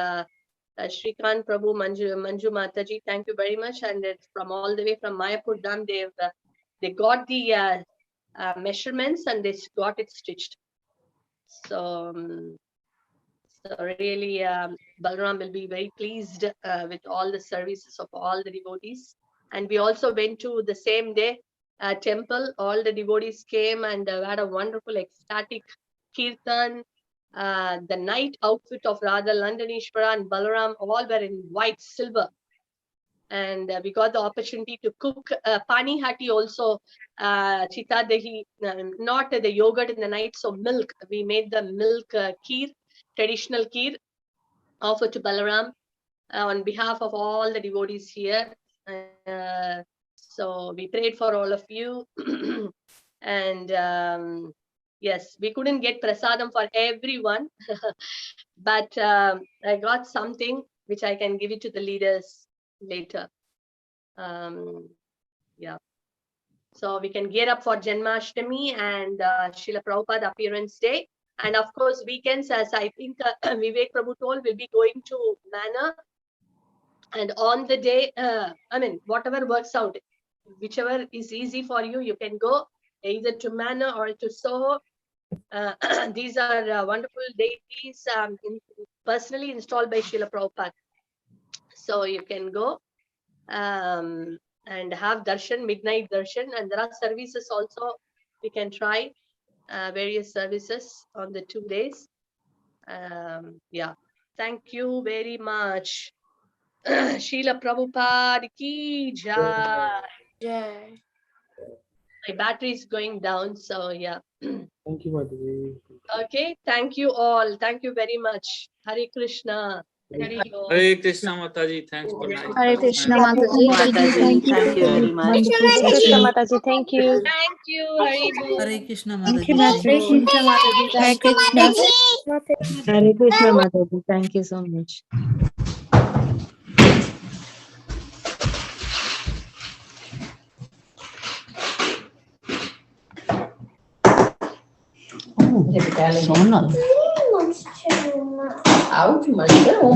Shrikant Prabhu, Manju Mataji, thank you very much. And it's from all the way from Mayapur Dham, they got the measurements and they got it stitched. So really, Balaram will be very pleased with all the services of all the devotees. And we also went to the same day temple. All the devotees came and had a wonderful ecstatic kirtan. The night outfit of Radha, Landanishwara and Balaram all were in white silver. And we got the opportunity to cook pani hati also, chita dahi, not the yogurt in the night, so milk. We made the milk kheer, traditional kheer, offered to Balaram on behalf of all the devotees here. So we prayed for all of you. And yes, we couldn't get prasadam for everyone, but I got something which I can give it to the leaders later. Yeah. So we can gear up for Janmashtami and Srila Prabhupada appearance day. And of course, weekends, as I think Vivek Prabhu told, we'll be going to Manor. And on the day, whatever works out, whichever is easy for you, you can go either to Manor or to Soho. These are wonderful deities personally installed by Srila Prabhupada. So you can go and have darshan, midnight darshan. And there are services also. We can try various services on the 2 days. Yeah. Thank you very much. Srila Prabhupada ki jai. My battery is going down, so yeah. Thank you, Mataji. Okay, thank you all. Thank you very much. Hare Krishna. Hare Krishna Mataji, thanks for nice. Hare Krishna Mataji, Mataji, thank you very much. Hare Krishna Mataji, thank you. Thank you. Hari Hare Krishna Thank you, Mataji. Mataji. Hare Krishna. Hare Krishna Mataji. Thank you so much. Oh,